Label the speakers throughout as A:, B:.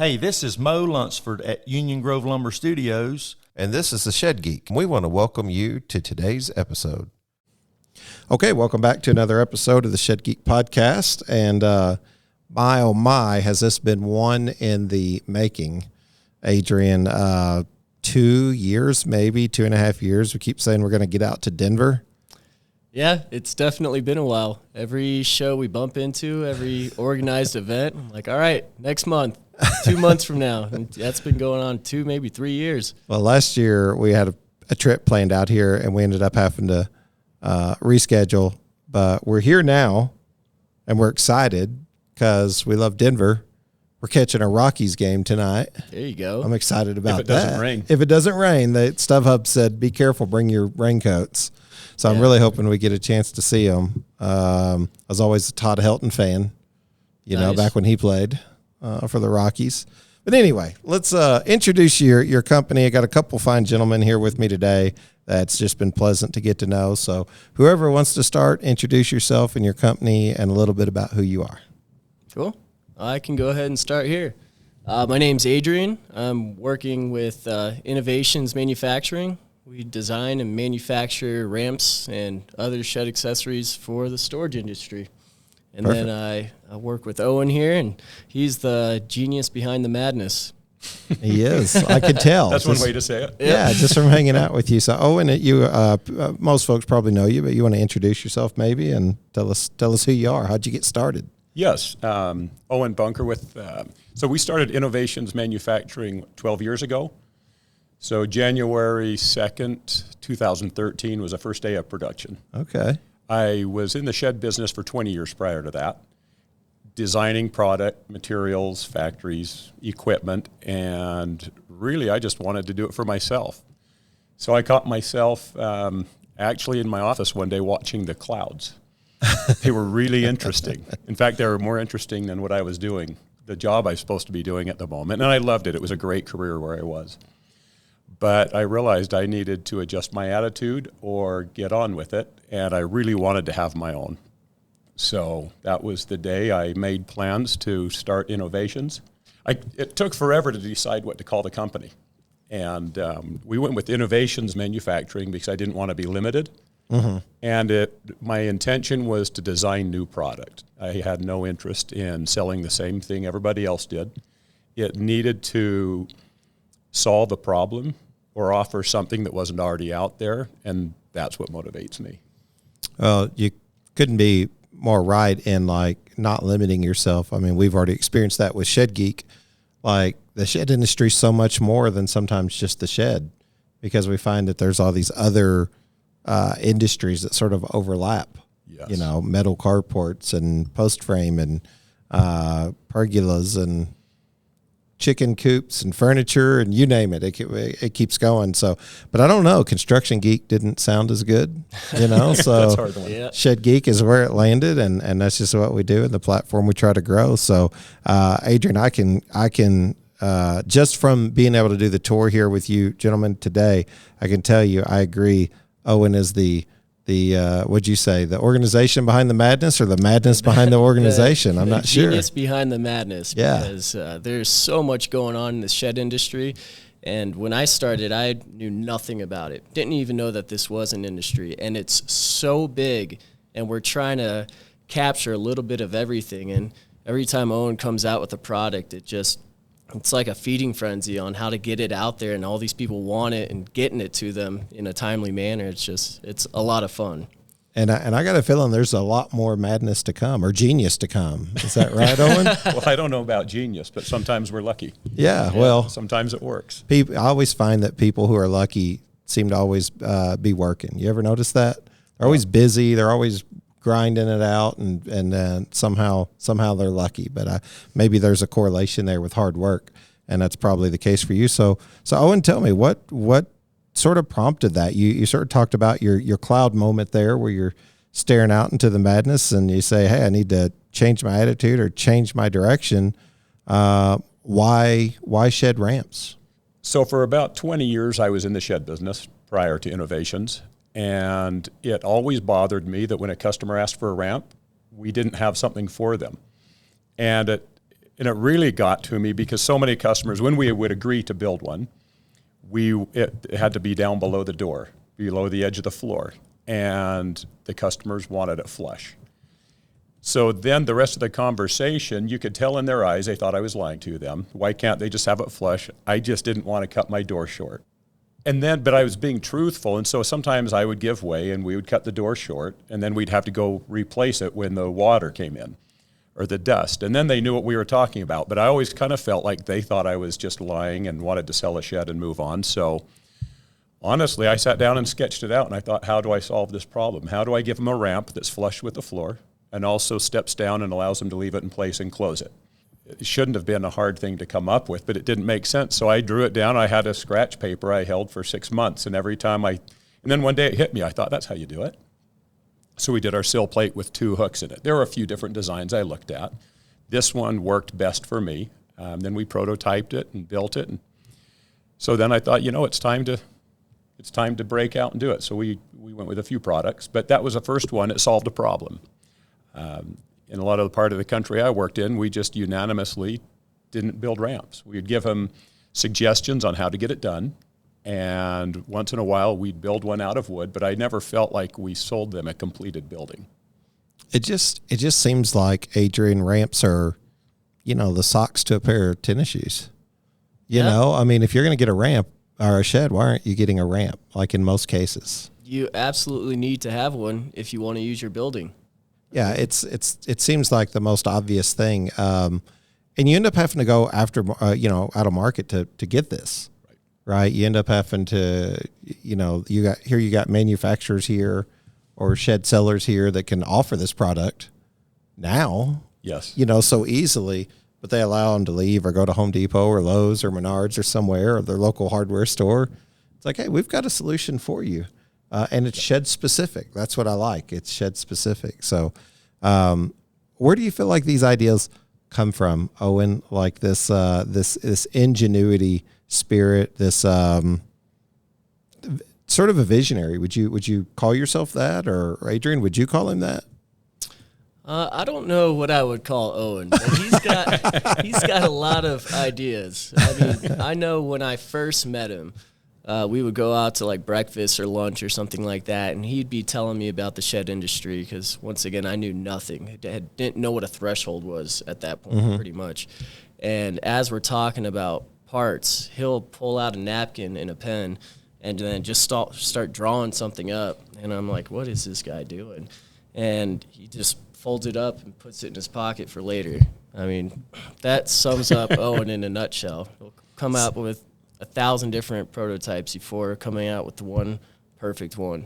A: Hey, this is Mo Lunsford at Union Grove Lumber Studios.
B: And this is the Shed Geek. We want to welcome you to today's episode. Okay, welcome back to another episode of the Shed Geek podcast. And my, oh my, has this been one in the making, Adrian. 2 years, maybe 2.5 years. We keep saying we're going to get out to Denver.
C: Yeah, it's definitely been a while. Every show we bump into, every organized event, I'm like, all right, next month, 2 months from now. And that's been going on 2, maybe 3 years.
B: Well, last year we had a trip planned out here, and we ended up having to reschedule. But we're here now, and we're excited because we love Denver. We're catching a Rockies game tonight.
C: There you go.
B: I'm excited about that.
D: If it doesn't rain.
B: If it doesn't rain, the StubHub said, be careful, bring your raincoats. So I'm really hoping we get a chance to see them. I was always a Todd Helton fan, you know, back when he played for the Rockies. But anyway, let's introduce your company. I got a couple fine gentlemen here with me today. That's just been pleasant to get to know. So whoever wants to start, introduce yourself and your company and a little bit about who you are.
C: Cool. I can go ahead and start here. My name's Adrian. I'm working with Innovations Manufacturing. We design and manufacture ramps and other shed accessories for the storage industry. And
B: Perfect.
C: then I work with Owen here, and he's the genius behind the madness.
B: He is. I could tell.
D: That's one way to say it.
B: Yeah, just from hanging out with you. So, Owen, you most folks probably know you, but you want to introduce yourself maybe and tell us who you are. How'd you get started?
D: Yes, Owen Bunker with, so we started Innovations Manufacturing 12 years ago. So January 2nd, 2013 was the first day of production.
B: Okay.
D: I was in the shed business for 20 years prior to that, designing product, materials, factories, equipment, and really I just wanted to do it for myself. So I caught myself actually in my office one day watching the clouds. They were really interesting. In fact, they were more interesting than what I was doing, the job I was supposed to be doing at the moment. And I loved it. It was a great career where I was. But I realized I needed to adjust my attitude or get on with it. And I really wanted to have my own. So that was the day I made plans to start Innovations. It took forever to decide what to call the company. And we went with Innovations Manufacturing because I didn't want to be limited. Mm-hmm. And my intention was to design new product. I had no interest in selling the same thing everybody else did. It needed to solve a problem or offer something that wasn't already out there, and that's what motivates me.
B: Well, you couldn't be more right in like not limiting yourself. I mean, we've already experienced that with Shed Geek. Like the shed industry is so much more than sometimes just the shed, because we find that there's all these other industries that sort of overlap.
D: Yes.
B: You know, metal carports and post frame and pergolas and chicken coops and furniture and you name it. It keeps going. So, but I don't know. Construction Geek didn't sound as good, you know. So
D: That's hard to win.
C: Yeah.
B: Shed Geek is where it landed, and that's just what we do and the platform we try to grow. So, Adrian, I can just from being able to do the tour here with you gentlemen today, I can tell you I agree. Owen is the what'd you say, the organization behind the madness or the madness behind the organization? I'm not sure.
C: The genius behind the madness.
B: Yeah.
C: Because there's so much going on in the shed industry. And when I started, I knew nothing about it. Didn't even know that this was an industry. And it's so big, and we're trying to capture a little bit of everything. And every time Owen comes out with a product, it's like a feeding frenzy on how to get it out there, and all these people want it and getting it to them in a timely manner. It's a lot of fun.
B: And I got a feeling there's a lot more madness to come or genius to come. Is that right, Owen?
D: Well, I don't know about genius, but sometimes we're lucky.
B: Yeah, well,
D: Sometimes it works.
B: I always find that people who are lucky seem to always be working. You ever notice that? They're always busy. They're always grinding it out, and somehow they're lucky. But maybe there's a correlation there with hard work, and that's probably the case for you. So Owen, tell me what sort of prompted that? You sort of talked about your cloud moment there, where you're staring out into the madness, and you say, "Hey, I need to change my attitude or change my direction." Why shed ramps?
D: So for about 20 years, I was in the shed business prior to Innovations. And it always bothered me that when a customer asked for a ramp, we didn't have something for them. And And it really got to me because so many customers, when we would agree to build one, it had to be down below the door, below the edge of the floor. And the customers wanted it flush. So then the rest of the conversation, you could tell in their eyes, they thought I was lying to them. Why can't they just have it flush? I just didn't want to cut my door short. But I was being truthful, and so sometimes I would give way and we would cut the door short, and then we'd have to go replace it when the water came in or the dust. And then they knew what we were talking about, but I always kind of felt like they thought I was just lying and wanted to sell a shed and move on. So honestly, I sat down and sketched it out, and I thought, how do I solve this problem? How do I give them a ramp that's flush with the floor and also steps down and allows them to leave it in place and close it? It shouldn't have been a hard thing to come up with, but it didn't make sense. So I drew it down. I had a scratch paper I held for 6 months, and then one day it hit me. I thought, that's how you do it. So we did our sill plate with 2 hooks in it. There were a few different designs I looked at. This one worked best for me. Then we prototyped it and built it. And so then I thought, it's time to break out and do it. So we went with a few products, but that was the first one. It solved a problem. In a lot of the part of the country I worked in, we just unanimously didn't build ramps. We'd give them suggestions on how to get it done, and once in a while we'd build one out of wood, but I never felt like we sold them a completed building.
B: It just seems like, Adrian, ramps are, the socks to a pair of tennis shoes. You know, I mean, if you're going to get a ramp or a shed, why aren't you getting a ramp, like in most cases?
C: You absolutely need to have one if you want to use your building.
B: Yeah, it seems like the most obvious thing, and you end up having to go after out of market to get this, right? You end up having to, you got manufacturers here or shed sellers here that can offer this product now,
D: Yes,
B: so easily, but they allow them to leave or go to Home Depot or Lowe's or Menards or somewhere or their local hardware store. It's like, hey, we've got a solution for you. And it's shed specific. That's what I like. It's shed specific. So, where do you feel like these ideas come from, Owen? Like this ingenuity spirit, this sort of a visionary. Would you call yourself that, or Adrian? Would you call him that?
C: I don't know what I would call Owen, but he's got a lot of ideas. I mean, I know when I first met him, we would go out to like breakfast or lunch or something like that, and he'd be telling me about the shed industry because, once again, I knew nothing. Didn't know what a threshold was at that point, pretty much. And as we're talking about parts, he'll pull out a napkin and a pen and then just start drawing something up. And I'm like, what is this guy doing? And he just folds it up and puts it in his pocket for later. I mean, that sums up Owen in a nutshell. He'll come out with 1,000 different prototypes before coming out with the one perfect one.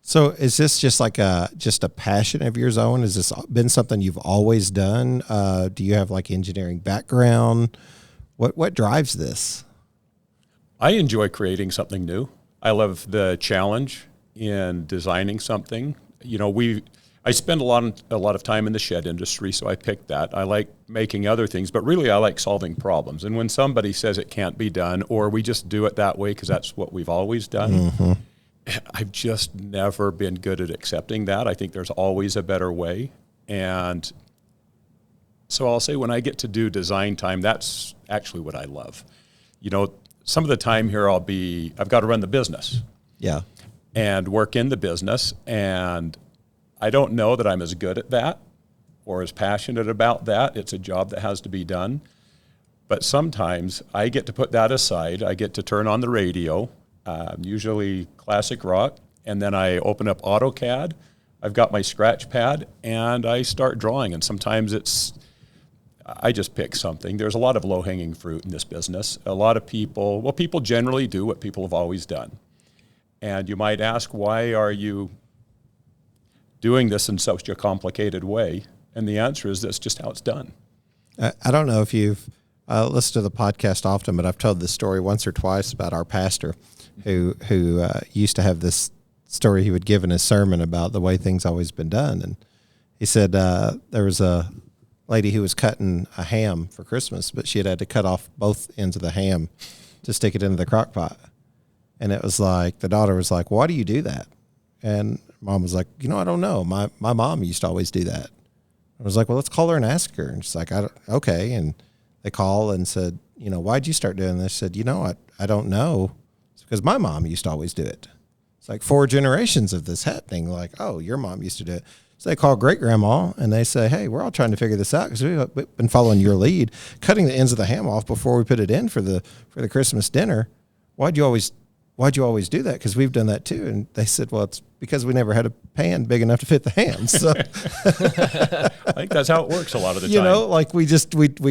B: So is this just like just a passion of yours, Owen? Has this been something you've always done? Do you have like engineering background? What drives this?
D: I enjoy creating something new. I love the challenge in designing something. I spend a lot of time in the shed industry, so I picked that. I like making other things, but really I like solving problems. And when somebody says it can't be done, or we just do it that way because that's what we've always done, I've just never been good at accepting that. I think there's always a better way. And so I'll say when I get to do design time, that's actually what I love. Some of the time here I've got to run the business.
B: Yeah.
D: And work in the business, and I don't know that I'm as good at that or as passionate about that. It's a job that has to be done. But sometimes I get to put that aside. I get to turn on the radio, usually classic rock, and then I open up AutoCAD. I've got my scratch pad, and I start drawing. And sometimes I just pick something. There's a lot of low-hanging fruit in this business. A lot of people generally do what people have always done. And you might ask, why are you doing this in such a complicated way? And the answer is that's just how it's done.
B: I don't know if you've listened to the podcast often, but I've told this story once or twice about our pastor who used to have this story he would give in his sermon about the way things always been done. And he said there was a lady who was cutting a ham for Christmas, but she had to cut off both ends of the ham to stick it into the crock pot. And it was like, the daughter was like, why do you do that? And mom was like, I don't know. My mom used to always do that. I was like, well, let's call her and ask her. And she's like, okay. And they call and said, why'd you start doing this? I said, I don't know. It's because my mom used to always do it. It's like 4 generations of this happening. Like, oh, your mom used to do it. So they call great grandma and they say, hey, we're all trying to figure this out because we've been following your lead, cutting the ends of the ham off before we put it in for the Christmas dinner. Why'd you always do that? Because we've done that too. And they said, well, it's because we never had a pan big enough to fit the ham. So
D: I think that's how it works a lot of the time.
B: Like we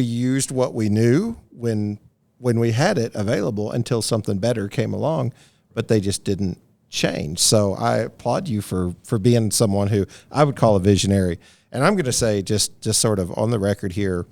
B: used what we knew when we had it available until something better came along, but they just didn't change. So I applaud you for being someone who I would call a visionary. And I'm going to say, just sort of on the record here,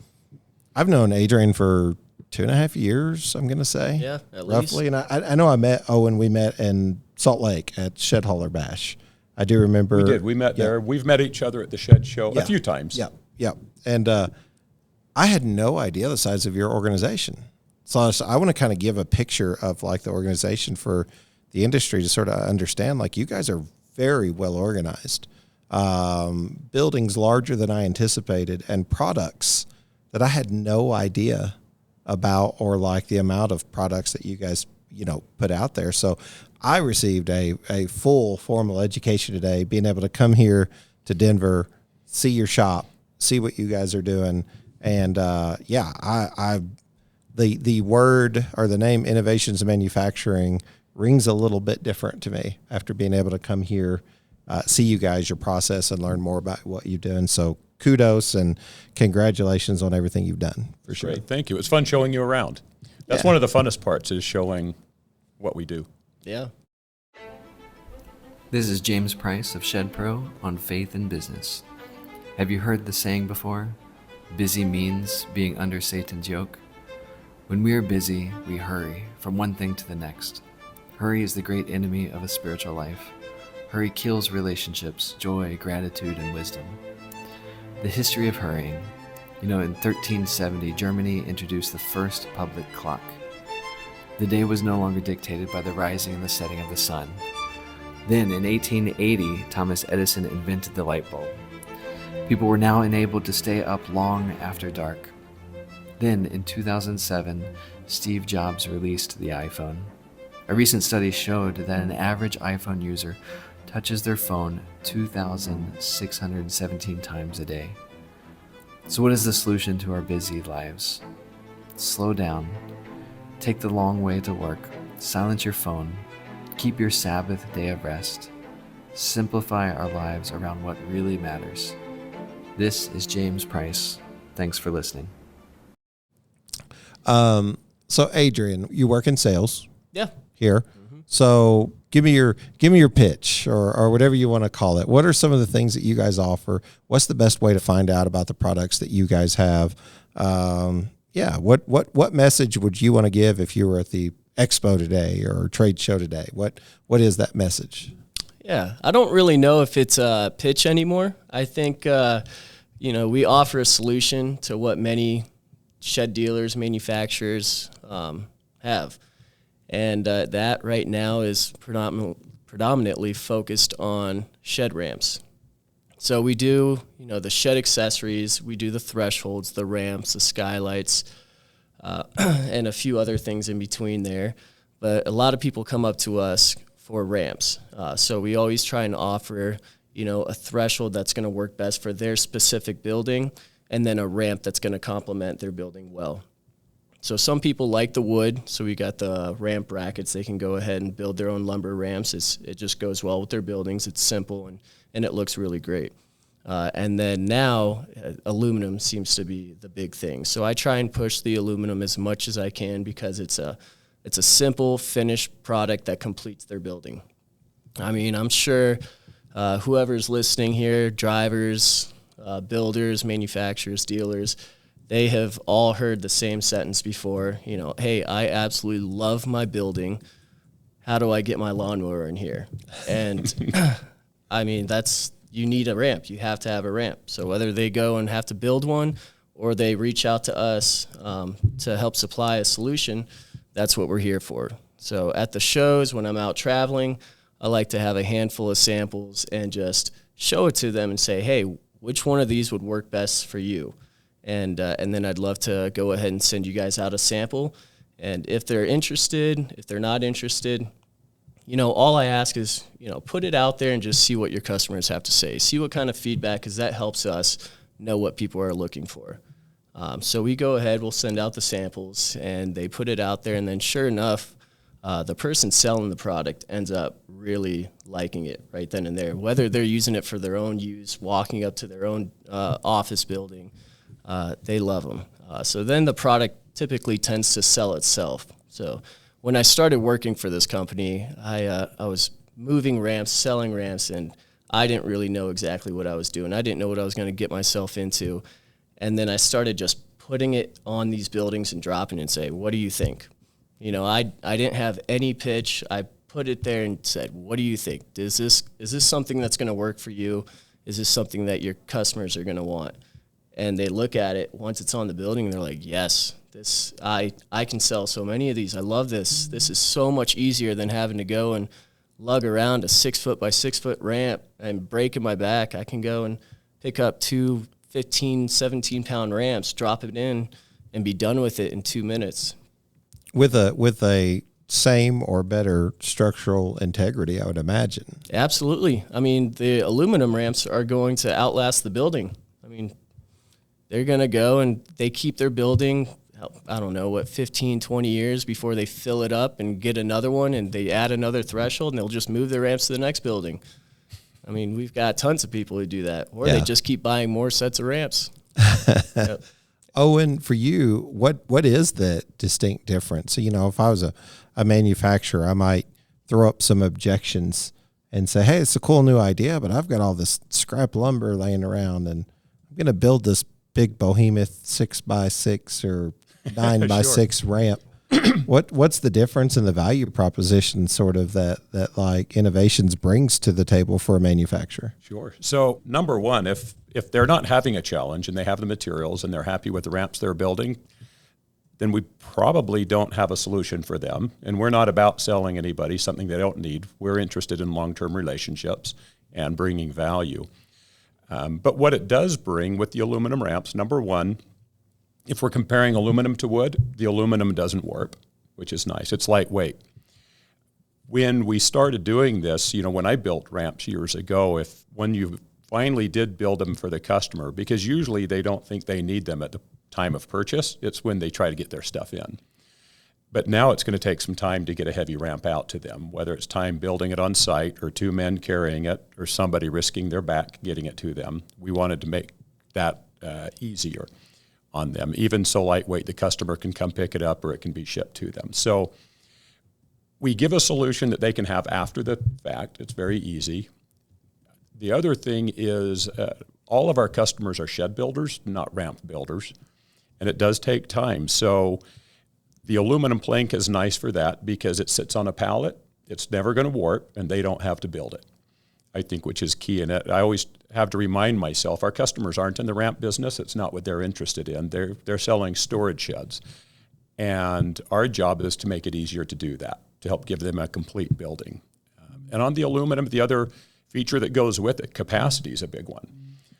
B: I've known Adrian for 2.5 years, I'm going to say.
C: Yeah, at
B: roughly.
C: least.
B: And I know I met Owen. We met in Salt Lake at Shed Hauler Bash. I do remember.
D: We did. We met there. We've met each other at the Shed Show a few times.
B: Yeah. And I had no idea the size of your organization. So I want to kind of give a picture of like the organization for the industry to sort of understand, like, you guys are very well organized, buildings larger than I anticipated, and products that I had no idea about, or like the amount of products that you guys, put out there. So I received a full formal education today, being able to come here to Denver, see your shop, see what you guys are doing. And the word or the name Innovations in Manufacturing rings a little bit different to me after being able to come here, see you guys, your process, and learn more about what you're doing. So kudos and congratulations on everything you've done, for sure.
D: Great, thank you. It's fun showing you around. That's one of the funnest parts, is showing what we do.
C: Yeah.
E: This is James Price of Shed Pro on Faith in Business. Have you heard the saying before? Busy means being under Satan's yoke. When we are busy, we hurry from one thing to the next. Hurry is the great enemy of a spiritual life. Hurry kills relationships, joy, gratitude, and wisdom. The history of hurrying. In 1370, Germany introduced the first public clock. The day was no longer dictated by the rising and the setting of the sun. Then, in 1880, Thomas Edison invented the light bulb. People were now enabled to stay up long after dark. Then, in 2007, Steve Jobs released the iPhone. A recent study showed that an average iPhone user touches their phone 2,617 times a day. So what is the solution to our busy lives? Slow down, take the long way to work, silence your phone, keep your Sabbath day of rest, simplify our lives around what really matters. This is James Price. Thanks for listening.
B: So Adrian, you work in sales.
C: Yeah.
B: Here. Mm-hmm. So give me your pitch or whatever you want to call it. What are some of the things that you guys offer? What's the best way to find out about the products that you guys have? What message would you want to give if you were at the expo today or trade show today? What is that message?
C: Yeah, I don't really know if it's a pitch anymore. I think, we offer a solution to what many shed dealers, manufacturers have. And that right now is predominantly focused on shed ramps. So we do, the shed accessories, we do the thresholds, the ramps, the skylights, and a few other things in between there. But a lot of people come up to us for ramps. So we always try and offer, a threshold that's going to work best for their specific building, and then a ramp that's going to complement their building well. So some people like the wood, so we got the ramp brackets. They can go ahead and build their own lumber ramps. It just goes well with their buildings. It's simple, and it looks really great. And then now, aluminum seems to be the big thing. So I try and push the aluminum as much as I can because it's a simple, finished product that completes their building. I mean, I'm sure whoever's listening here, drivers, builders, manufacturers, dealers, they have all heard the same sentence before, hey, I absolutely love my building. How do I get my lawnmower in here? And I mean, you need a ramp. You have to have a ramp. So whether they go and have to build one or they reach out to us to help supply a solution, that's what we're here for. So at the shows, when I'm out traveling, I like to have a handful of samples and just show it to them and say, hey, which one of these would work best for you? and then I'd love to go ahead and send you guys out a sample. And if they're interested, if they're not interested, all I ask is, put it out there and just see what your customers have to say. See what kind of feedback, because that helps us know what people are looking for. So we go ahead, we'll send out the samples, and they put it out there, and then sure enough, the person selling the product ends up really liking it right then and there, whether they're using it for their own use, walking up to their own office building. They love them. So then the product typically tends to sell itself. So when I started working for this company, I was moving ramps, selling ramps, and I didn't really know exactly what I was doing. I didn't know what I was going to get myself into. And then I started just putting it on these buildings and dropping it and say, what do you think? I didn't have any pitch. I put it there and said, what do you think? Is this something that's going to work for you? Is this something that your customers are going to want? And they look at it once it's on the building, and they're like, yes, I can sell so many of these. I love this. This is so much easier than having to go and lug around a 6 foot by 6 foot ramp and breaking my back. I can go and pick up 2 15, 17 pound ramps, drop it in, and be done with it in 2 minutes.
B: With a same or better structural integrity, I would imagine.
C: Absolutely. I mean, the aluminum ramps are going to outlast the building. I mean, they're going to go and they keep their building, 15, 20 years before they fill it up and get another one, and they add another threshold, and they'll just move their ramps to the next building. I mean, we've got tons of people who do that, or they just keep buying more sets of ramps. Yep.
B: Owen, for you, what is the distinct difference? So, if I was a manufacturer, I might throw up some objections and say, hey, it's a cool new idea, but I've got all this scrap lumber laying around, and I'm going to build this big behemoth 6x6 or 9x6 ramp. What's the difference in the value proposition sort of that like Innovations brings to the table for a manufacturer?
D: Sure. So number one, if they're not having a challenge and they have the materials and they're happy with the ramps they're building, then we probably don't have a solution for them. And we're not about selling anybody something they don't need. We're interested in long-term relationships and bringing value. But what it does bring with the aluminum ramps, number one, if we're comparing aluminum to wood, the aluminum doesn't warp, which is nice. It's lightweight. When we started doing this, when I built ramps years ago, when you finally did build them for the customer, because usually they don't think they need them at the time of purchase, it's when they try to get their stuff in. But now it's going to take some time to get a heavy ramp out to them, whether it's time building it on site or 2 men carrying it or somebody risking their back getting it to them. We wanted to make that easier on them, even so lightweight the customer can come pick it up or it can be shipped to them. So we give a solution that they can have after the fact. It's very easy. The other thing is all of our customers are shed builders, not ramp builders, and it does take time. So the aluminum plank is nice for that because it sits on a pallet. It's never going to warp, and they don't have to build it, I think, which is key. And I always have to remind myself, our customers aren't in the ramp business. It's not what they're interested in. They're selling storage sheds. And our job is to make it easier to do that, to help give them a complete building. And on the aluminum, the other feature that goes with it, capacity is a big one.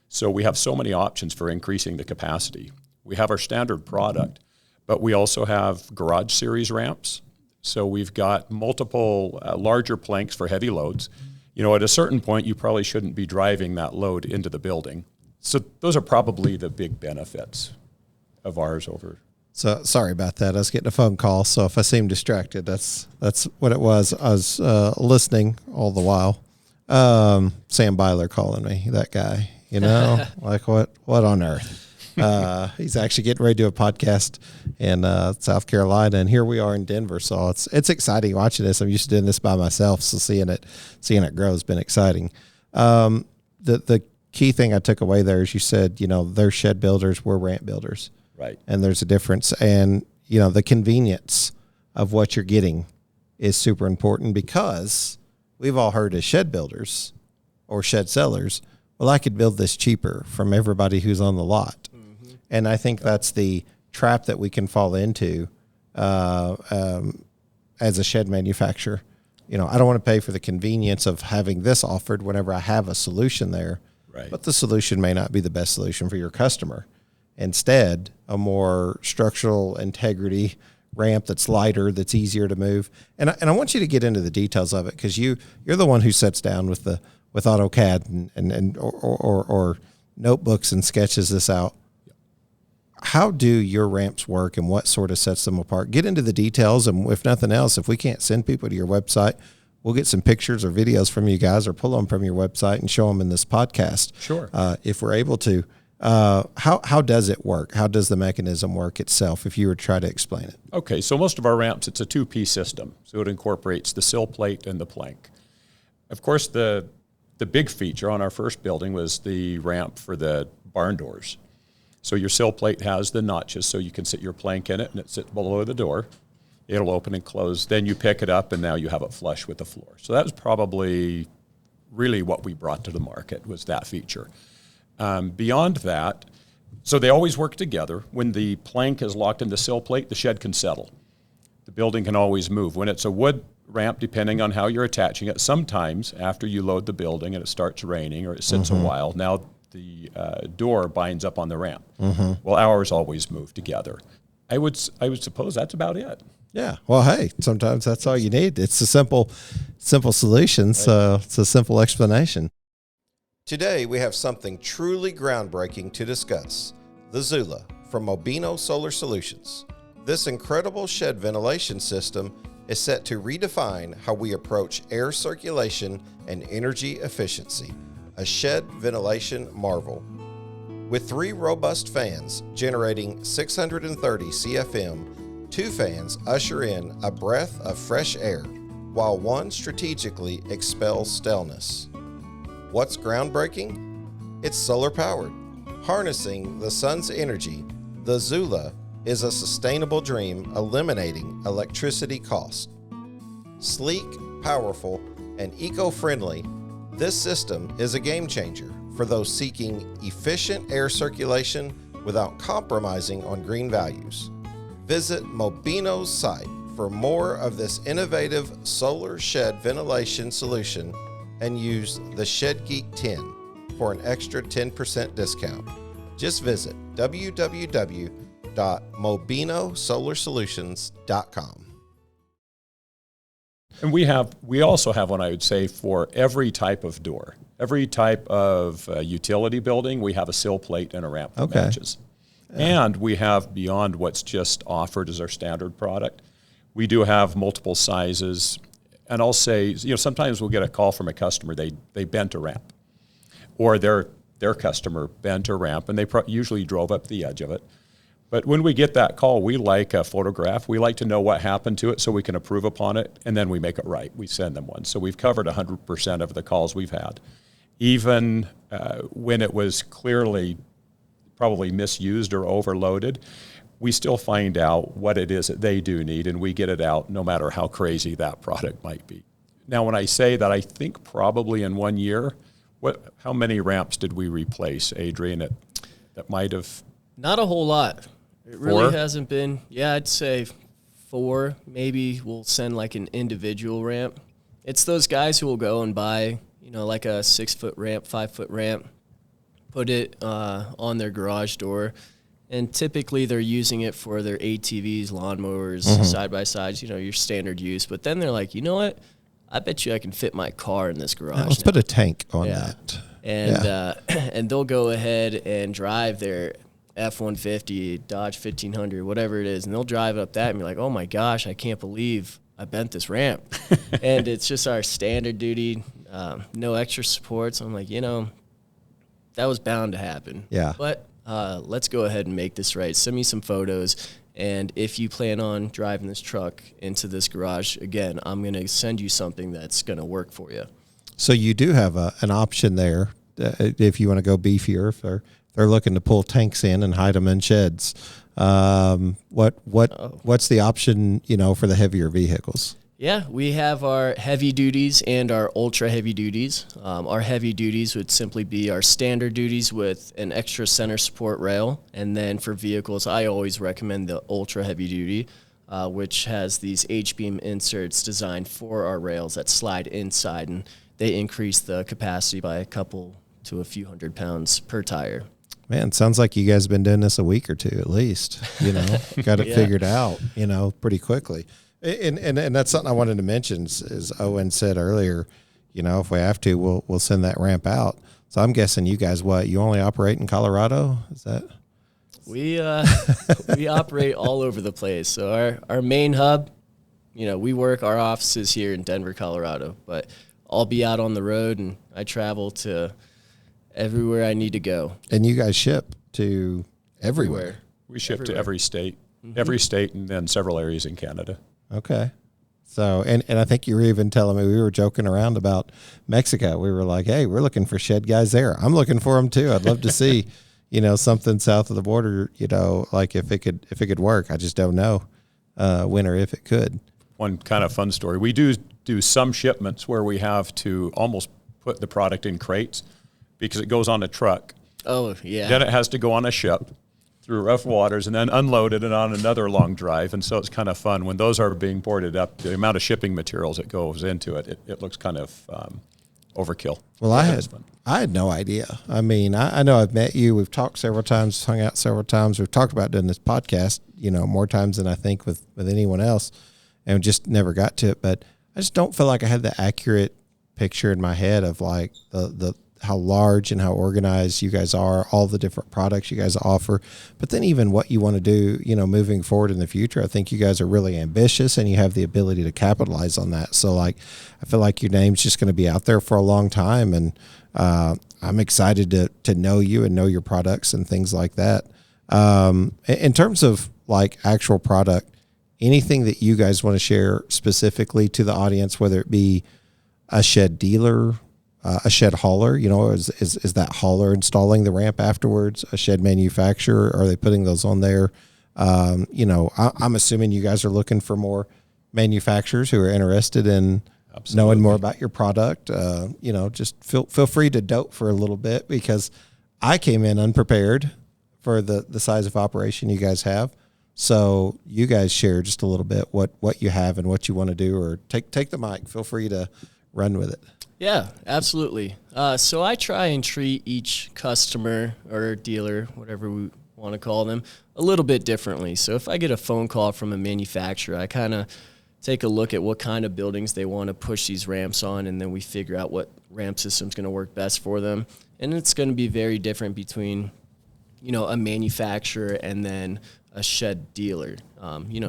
D: So we have so many options for increasing the capacity. We have our standard product, but we also have garage series ramps. So we've got multiple larger planks for heavy loads. At a certain point, you probably shouldn't be driving that load into the building. So those are probably the big benefits of ours over.
B: So sorry about that. I was getting a phone call, so if I seem distracted, that's what it was. I was listening all the while. Sam Byler calling me, that guy. Like what on earth? He's actually getting ready to do a podcast in South Carolina, and here we are in Denver. So it's exciting watching this. I'm used to doing this by myself, so seeing it grow has been exciting. The key thing I took away there is you said, they're shed builders, we're ramp builders.
D: Right.
B: And there's a difference. And, the convenience of what you're getting is super important because we've all heard as shed builders or shed sellers, well, I could build this cheaper from everybody who's on the lot. Mm-hmm. And I think that's the trap that we can fall into as a shed manufacturer. I don't want to pay for the convenience of having this offered whenever I have a solution there.
D: Right.
B: But the solution may not be the best solution for your customer. Instead, a more structural integrity ramp that's lighter, that's easier to move. And I want you to get into the details of it, because you're the one who sits down with AutoCAD or notebooks and sketches this out. How do your ramps work, and what sort of sets them apart? Get into the details, and if nothing else, if we can't send people to your website, we'll get some pictures or videos from you guys, or pull them from your website and show them in this podcast.
D: Sure.
B: If we're able to. How does it work? How does the mechanism work itself, if you were to try to explain it?
D: Okay, so most of our ramps, it's a two-piece system. So it incorporates the sill plate and the plank. Of course, the big feature on our first building was the ramp for the barn doors. So your sill plate has the notches, so you can sit your plank in it, and it sits below the door. It'll open and close. Then you pick it up, and now you have it flush with the floor. So that was probably really what we brought to the market, was that feature. Beyond that, so they always work together. When the plank is locked in the sill plate, the shed can settle. The building can always move. When it's a wood ramp, depending on how you're attaching it, sometimes after you load the building and it starts raining or it sits a while, now the door binds up on the ramp. Well, ours always move together. I would suppose that's about it.
B: Yeah. Well, hey, sometimes that's all you need. It's a simple solution. So it's a simple explanation. Today, we have something truly groundbreaking to discuss. The Zula from Mobino Solar Solutions. This incredible shed ventilation system is set to redefine how we approach air circulation and energy efficiency. A shed ventilation marvel. With 3 robust fans generating 630 CFM, 2 fans usher in a breath of fresh air, while 1 strategically expels stillness. What's groundbreaking? It's solar powered. Harnessing the sun's energy, the Zula is a sustainable dream, eliminating electricity costs. Sleek, powerful, and eco-friendly, this system is a game changer for those seeking efficient air circulation without compromising on green values. Visit Mobino's site for more of this innovative solar shed ventilation solution and use the Shed Geek 10 for an extra 10% discount. Just visit www.mobinosolar.com.
D: And we also have one, I would say, for every type of door. Every type of utility building, we have a sill plate and a ramp that matches. Yeah. And we have, beyond what's just offered as our standard product, we do have multiple sizes. And I'll say, sometimes we'll get a call from a customer, they bent a ramp. Or their customer bent a ramp, and they usually drove up the edge of it. But when we get that call, we like a photograph. We like to know what happened to it so we can approve upon it, and then we make it right. We send them one. So we've covered 100% of the calls we've had. Even when it was clearly probably misused or overloaded, we still find out what it is that they do need, and we get it out no matter how crazy that product might be. Now, when I say that, I think probably in 1 year, how many ramps did we replace, Adrian, that might have?
C: Not a whole lot. It really hasn't been. Yeah, I'd say 4. Maybe we'll send like an individual ramp. It's those guys who will go and buy, like a 6-foot ramp, 5-foot ramp, put it on their garage door. And typically they're using it for their ATVs, lawnmowers, side-by-sides, your standard use. But then they're like, you know what? I bet you I can fit my car in this garage.
B: Let's put a tank on that.
C: And and they'll go ahead and drive their F-150, Dodge 1500, whatever it is, and they'll drive up that and be like, oh my gosh, I can't believe I bent this ramp. And it's just our standard duty, no extra support. So I'm like, that was bound to happen.
B: Yeah.
C: But let's go ahead and make this right. Send me some photos. And if you plan on driving this truck into this garage, again, I'm going to send you something that's going to work for you.
B: So you do have an option there if you want to go beefier, if they're looking to pull tanks in and hide them in sheds. What's the option, for the heavier vehicles?
C: Yeah, we have our heavy duties and our ultra heavy duties. Our heavy duties would simply be our standard duties with an extra center support rail. And then for vehicles, I always recommend the ultra heavy duty, which has these H-beam inserts designed for our rails that slide inside, and they increase the capacity by a couple to a few hundred pounds per tire.
B: Man, sounds like you guys have been doing this a week or two at least. Got it figured out, pretty quickly. And that's something I wanted to mention is Owen said earlier, if we have to, we'll send that ramp out. So I'm guessing you guys, you only operate in Colorado? Is that?
C: We operate all over the place. So our main hub, our office is here in Denver, Colorado, but I'll be out on the road and I travel to everywhere I need to go.
B: And you guys ship to everywhere.
D: We ship to every state, and then several areas in Canada.
B: Okay. So, and I think you were even telling me, we were joking around about Mexico. We were like, hey, we're looking for shed guys there. I'm looking for them too. I'd love to see, something south of the border, like if it could work. I just don't know when or if it could.
D: One kind of fun story. We do some shipments where we have to almost put the product in crates because it goes on a truck.
C: Oh, yeah.
D: Then it has to go on a ship through rough waters and then unloaded and on another long drive. And so it's kind of fun. When those are being boarded up, the amount of shipping materials that goes into it, it looks kind of overkill.
B: Well, I had no idea. I mean, I know I've met you. We've talked several times, hung out several times. We've talked about doing this podcast, more times than I think with anyone else, and just never got to it. But I just don't feel like I had the accurate picture in my head of like the how large and how organized you guys are, all the different products you guys offer, but then even what you want to do, moving forward in the future. I think you guys are really ambitious and you have the ability to capitalize on that. So I feel like your name's just going to be out there for a long time. And I'm excited to know you and know your products and things like that. In terms of like actual product, anything that you guys want to share specifically to the audience, whether it be a shed dealer, a shed hauler, is that hauler installing the ramp afterwards? A shed manufacturer, are they putting those on there? I'm assuming you guys are looking for more manufacturers who are interested in knowing more about your product. Just feel free to dope for a little bit because I came in unprepared for the size of operation you guys have. So you guys share just a little bit what you have and what you want to do, or take the mic. Feel free to run with it.
C: Yeah, absolutely. So I try and treat each customer or dealer, whatever we want to call them, a little bit differently. So if I get a phone call from a manufacturer, I kind of take a look at what kind of buildings they want to push these ramps on, and then we figure out what ramp system is going to work best for them. And it's going to be very different between, a manufacturer and then a shed dealer.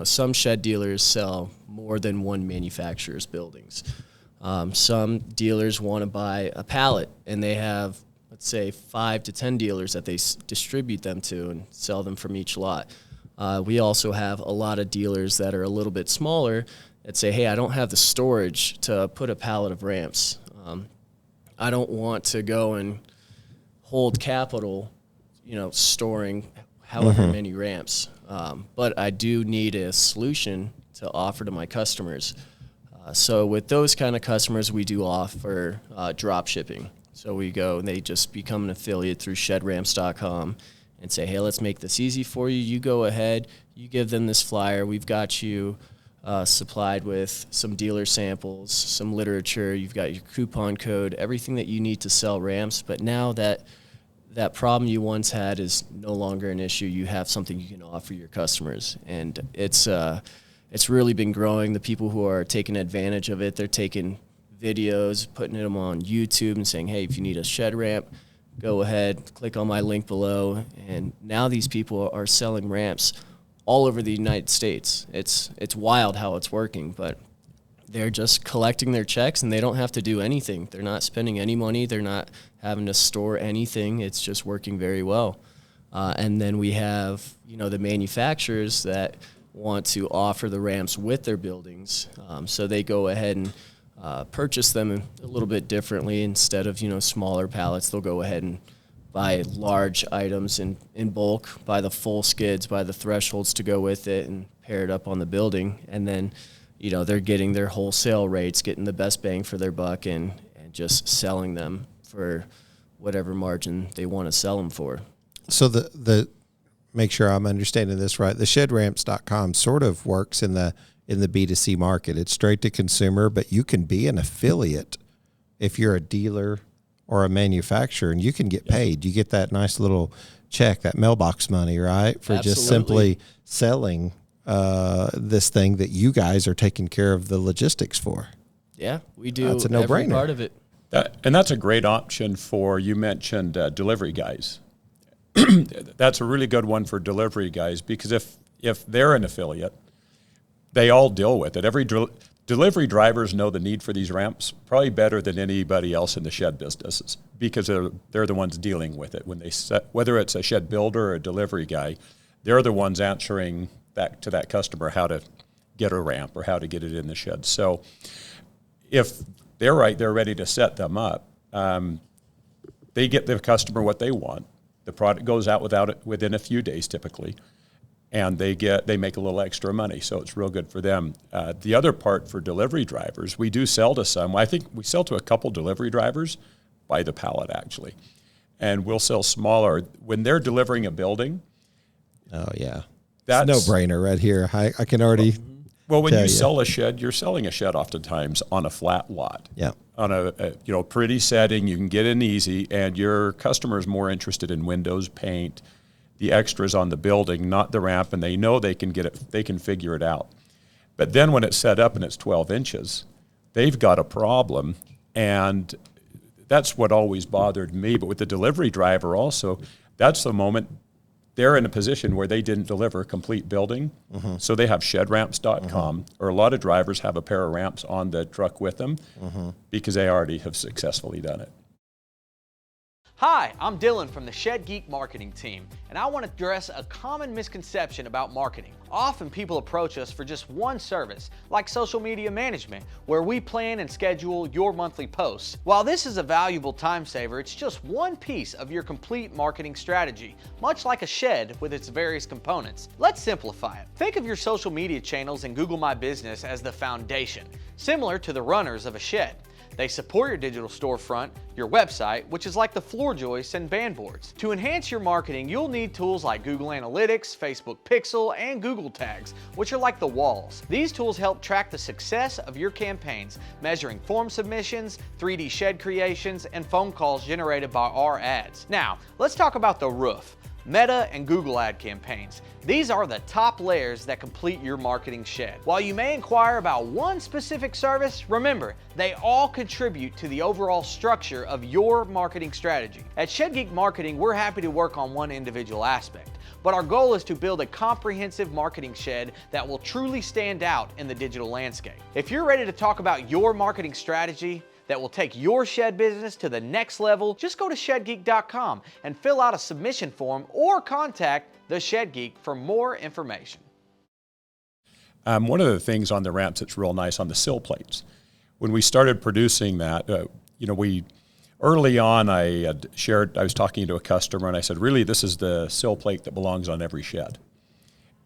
C: Some shed dealers sell more than one manufacturer's buildings. Some dealers want to buy a pallet, and they have, let's say, 5 to 10 dealers that they distribute them to and sell them from each lot. We also have a lot of dealers that are a little bit smaller that say, hey, I don't have the storage to put a pallet of ramps. I don't want to go and hold capital, storing however many ramps. But I do need a solution to offer to my customers. So with those kind of customers, we do offer drop shipping. So we go and they just become an affiliate through shedramps.com and say, hey, let's make this easy for you. You go ahead, you give them this flyer. We've got you supplied with some dealer samples, some literature. You've got your coupon code, everything that you need to sell ramps. But now that problem you once had is no longer an issue. You have something you can offer your customers. And it's really been growing. The people who are taking advantage of it, they're taking videos, putting them on YouTube and saying, hey, if you need a shed ramp, go ahead, click on my link below. And now these people are selling ramps all over the United States. It's wild how it's working, but they're just collecting their checks and they don't have to do anything. They're not spending any money. They're not having to store anything. It's just working very well. And then we have, the manufacturers that want to offer the ramps with their buildings. So they go ahead and purchase them a little bit differently. Instead of, smaller pallets, they'll go ahead and buy large items in bulk, buy the full skids, buy the thresholds to go with it, and pair it up on the building. And then, they're getting their wholesale rates, getting the best bang for their buck, and just selling them for whatever margin they want to sell them for.
B: So the make sure I'm understanding this right. The shedramps.com sort of works in the B2C market. It's straight to consumer, but you can be an affiliate if you're a dealer or a manufacturer, and you can get paid. You get that nice little check, that mailbox money, right? For just simply selling this thing that you guys are taking care of the logistics for.
C: Yeah, we do.
B: That's a no-brainer.
C: Every part of it.
D: And that's a great option for, you mentioned delivery guys. That's a really good one for delivery guys, because if they're an affiliate, they all deal with it. Every delivery drivers know the need for these ramps probably better than anybody else in the shed businesses, because they're the ones dealing with it. When they whether it's a shed builder or a delivery guy, they're the ones answering back to that customer how to get a ramp or how to get it in the shed. So if they're ready to set them up. They get the customer what they want. The product goes out within a few days typically, and they make a little extra money, so it's real good for them. The other part for delivery drivers, we do sell to some. I think we sell to a couple delivery drivers by the pallet actually, and we'll sell smaller when they're delivering a building.
B: Oh yeah,
D: that's
B: it's no brainer right here. I can already.
D: Well, when you sell a shed, you're selling a shed oftentimes on a flat lot.
B: Yeah.
D: On a pretty setting, you can get in easy, and your customer is more interested in windows, paint, the extras on the building, not the ramp, and they know they can get it, they can figure it out. But then when it's set up and it's 12 inches, they've got a problem, and that's what always bothered me. But with the delivery driver also, that's the moment they're in a position where they didn't deliver a complete building. So they have shedramps.com, or a lot of drivers have a pair of ramps on the truck with them because they already have successfully done it.
F: Hi, I'm Dylan from the Shed Geek marketing team, and I want to address a common misconception about marketing. Often people approach us for just one service, like social media management, where we plan and schedule your monthly posts. While this is a valuable time saver, it's just one piece of your complete marketing strategy, much like a shed with its various components. Let's simplify it. Think of your social media channels and Google My Business as the foundation, similar to the runners of a shed. They support your digital storefront, your website, which is like the floor joists and band boards. To enhance your marketing, you'll need tools like Google Analytics, Facebook Pixel, and Google Tags, which are like the walls. These tools help track the success of your campaigns, measuring form submissions, 3D shed creations, and phone calls generated by our ads. Now, let's talk about the roof. Meta and Google ad campaigns. These are the top layers that complete your marketing shed. While you may inquire about one specific service, remember, they all contribute to the overall structure of your marketing strategy. At Shed Geek Marketing, we're happy to work on one individual aspect, but our goal is to build a comprehensive marketing shed that will truly stand out in the digital landscape. If you're ready to talk about your marketing strategy that will take your shed business to the next level, just go to shedgeek.com and fill out a submission form or contact the Shed Geek for more information.
D: One of the things on the ramps that's real nice on the sill plates, when we started producing that, early on I was talking to a customer and I said, really, this is the sill plate that belongs on every shed.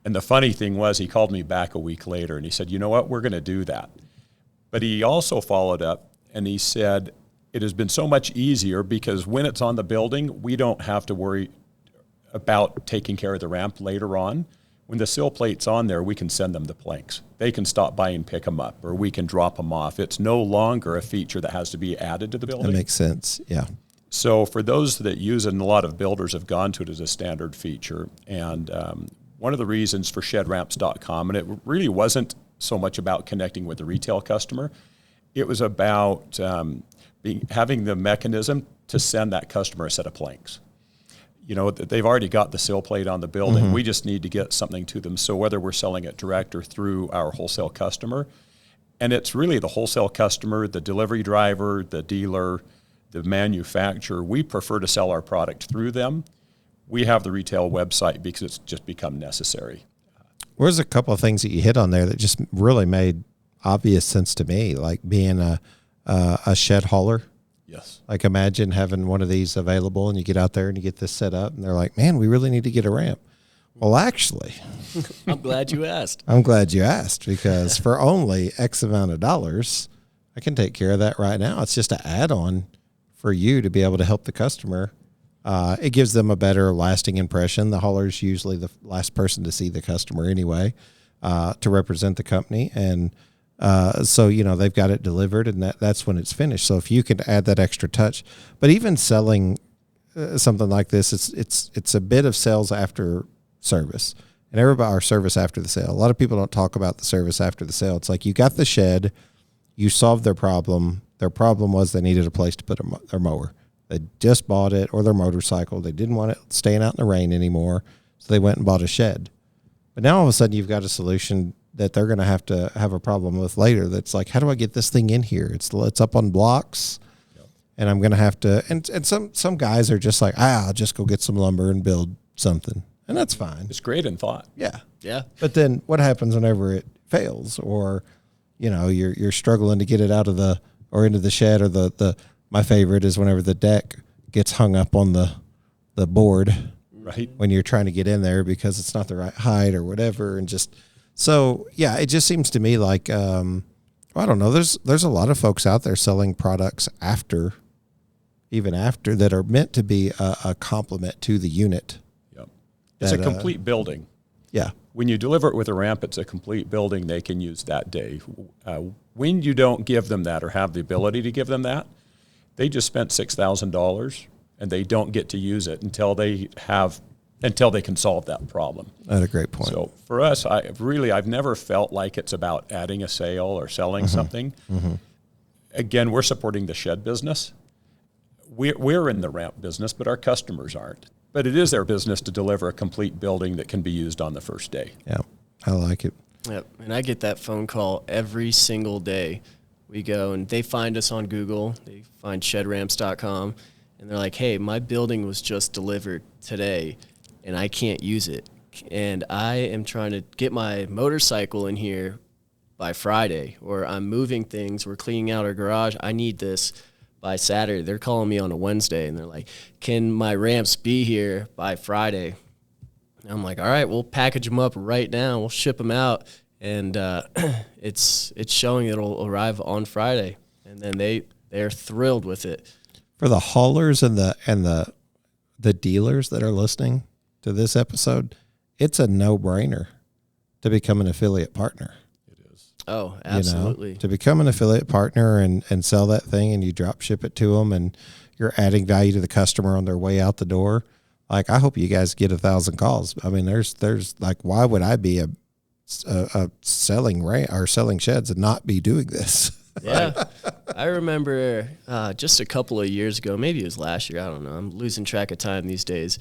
D: And the funny thing was, he called me back a week later and he said, you know what, we're going to do that. But he also followed up and he said, it has been so much easier because when it's on the building, we don't have to worry about taking care of the ramp later on. When the sill plate's on there, we can send them the planks. They can stop by and pick them up, or we can drop them off. It's no longer a feature that has to be added to the building.
B: That makes sense, yeah.
D: So for those that use it, and a lot of builders have gone to it as a standard feature, and one of the reasons for shedramps.com, and it really wasn't so much about connecting with the retail customer, it was about having the mechanism to send that customer a set of planks. You know, they've already got the sill plate on the building. We just need to get something to them. So whether we're selling it direct or through our wholesale customer, and it's really the wholesale customer, the delivery driver, the dealer, the manufacturer, we prefer to sell our product through them. We have the retail website because it's just become necessary.
B: There's a couple of things that you hit on there that just really made obvious sense to me, like being a shed hauler.
D: Yes.
B: Like imagine having one of these available and you get out there and you get this set up and they're like, man, we really need to get a ramp. Well, actually,
C: I'm glad you asked.
B: I'm glad you asked, because for only X amount of dollars, I can take care of that right now. It's just an add-on for you to be able to help the customer. It gives them a better lasting impression. The hauler's usually the last person to see the customer anyway, to represent the company. And so, you know, they've got it delivered and that's when it's finished. So if you can add that extra touch, but even selling something like this, it's a bit of sales after service, and everybody, our service after the sale. A lot of people don't talk about the service after the sale. It's like you got the shed, you solved their problem. Their problem was they needed a place to put their mower. They just bought it, or their motorcycle. They didn't want it staying out in the rain anymore, so they went and bought a shed. But now all of a sudden you've got a solution that they're going to have a problem with later. That's like, how do I get this thing in here? It's up on blocks, and I'm going to have to. And some guys are just like, I'll just go get some lumber and build something, and that's fine.
D: It's great in thought.
B: Yeah. But then what happens whenever it fails, or you're struggling to get it out of into the shed, or my favorite is whenever the deck gets hung up on the board,
D: right,
B: when you're trying to get in there because it's not the right height or whatever. And just, so yeah, it just seems to me like, I don't know, there's a lot of folks out there selling products even after that are meant to be a complement to the unit.
D: Yep. It's a complete building.
B: Yeah.
D: When you deliver it with a ramp, it's a complete building they can use that day. When you don't give them that, or have the ability to give them that, they just spent $6,000 and they don't get to use it until they can solve that problem.
B: That's a great point.
D: So for us, I've never felt like it's about adding a sale or selling something. Mm-hmm. Again, we're supporting the shed business. We're in the ramp business, but our customers aren't. But it is their business to deliver a complete building that can be used on the first day.
B: Yeah, I like it.
C: Yep, and I get that phone call every single day. We go and they find us on Google. They find shedramps.com, and they're like, hey, my building was just delivered today, and I can't use it. And I am trying to get my motorcycle in here by Friday, or I'm moving things. We're cleaning out our garage. I need this by Saturday. They're calling me on a Wednesday, and they're like, can my ramps be here by Friday? And I'm like, all right, we'll package them up right now. We'll ship them out. And it's showing it'll arrive on Friday. And then they're thrilled with it.
B: For the haulers and the dealers that are listening to this episode, it's a no-brainer to become an affiliate partner.
C: Oh, absolutely.
B: To become an affiliate partner and sell that thing, and you drop ship it to them, and you're adding value to the customer on their way out the door. Like, I hope you guys get 1,000 calls. I mean, there's like, why would I be a selling sheds and not be doing this?
C: Yeah. I remember just a couple of years ago, maybe it was last year, I don't know. I'm losing track of time these days.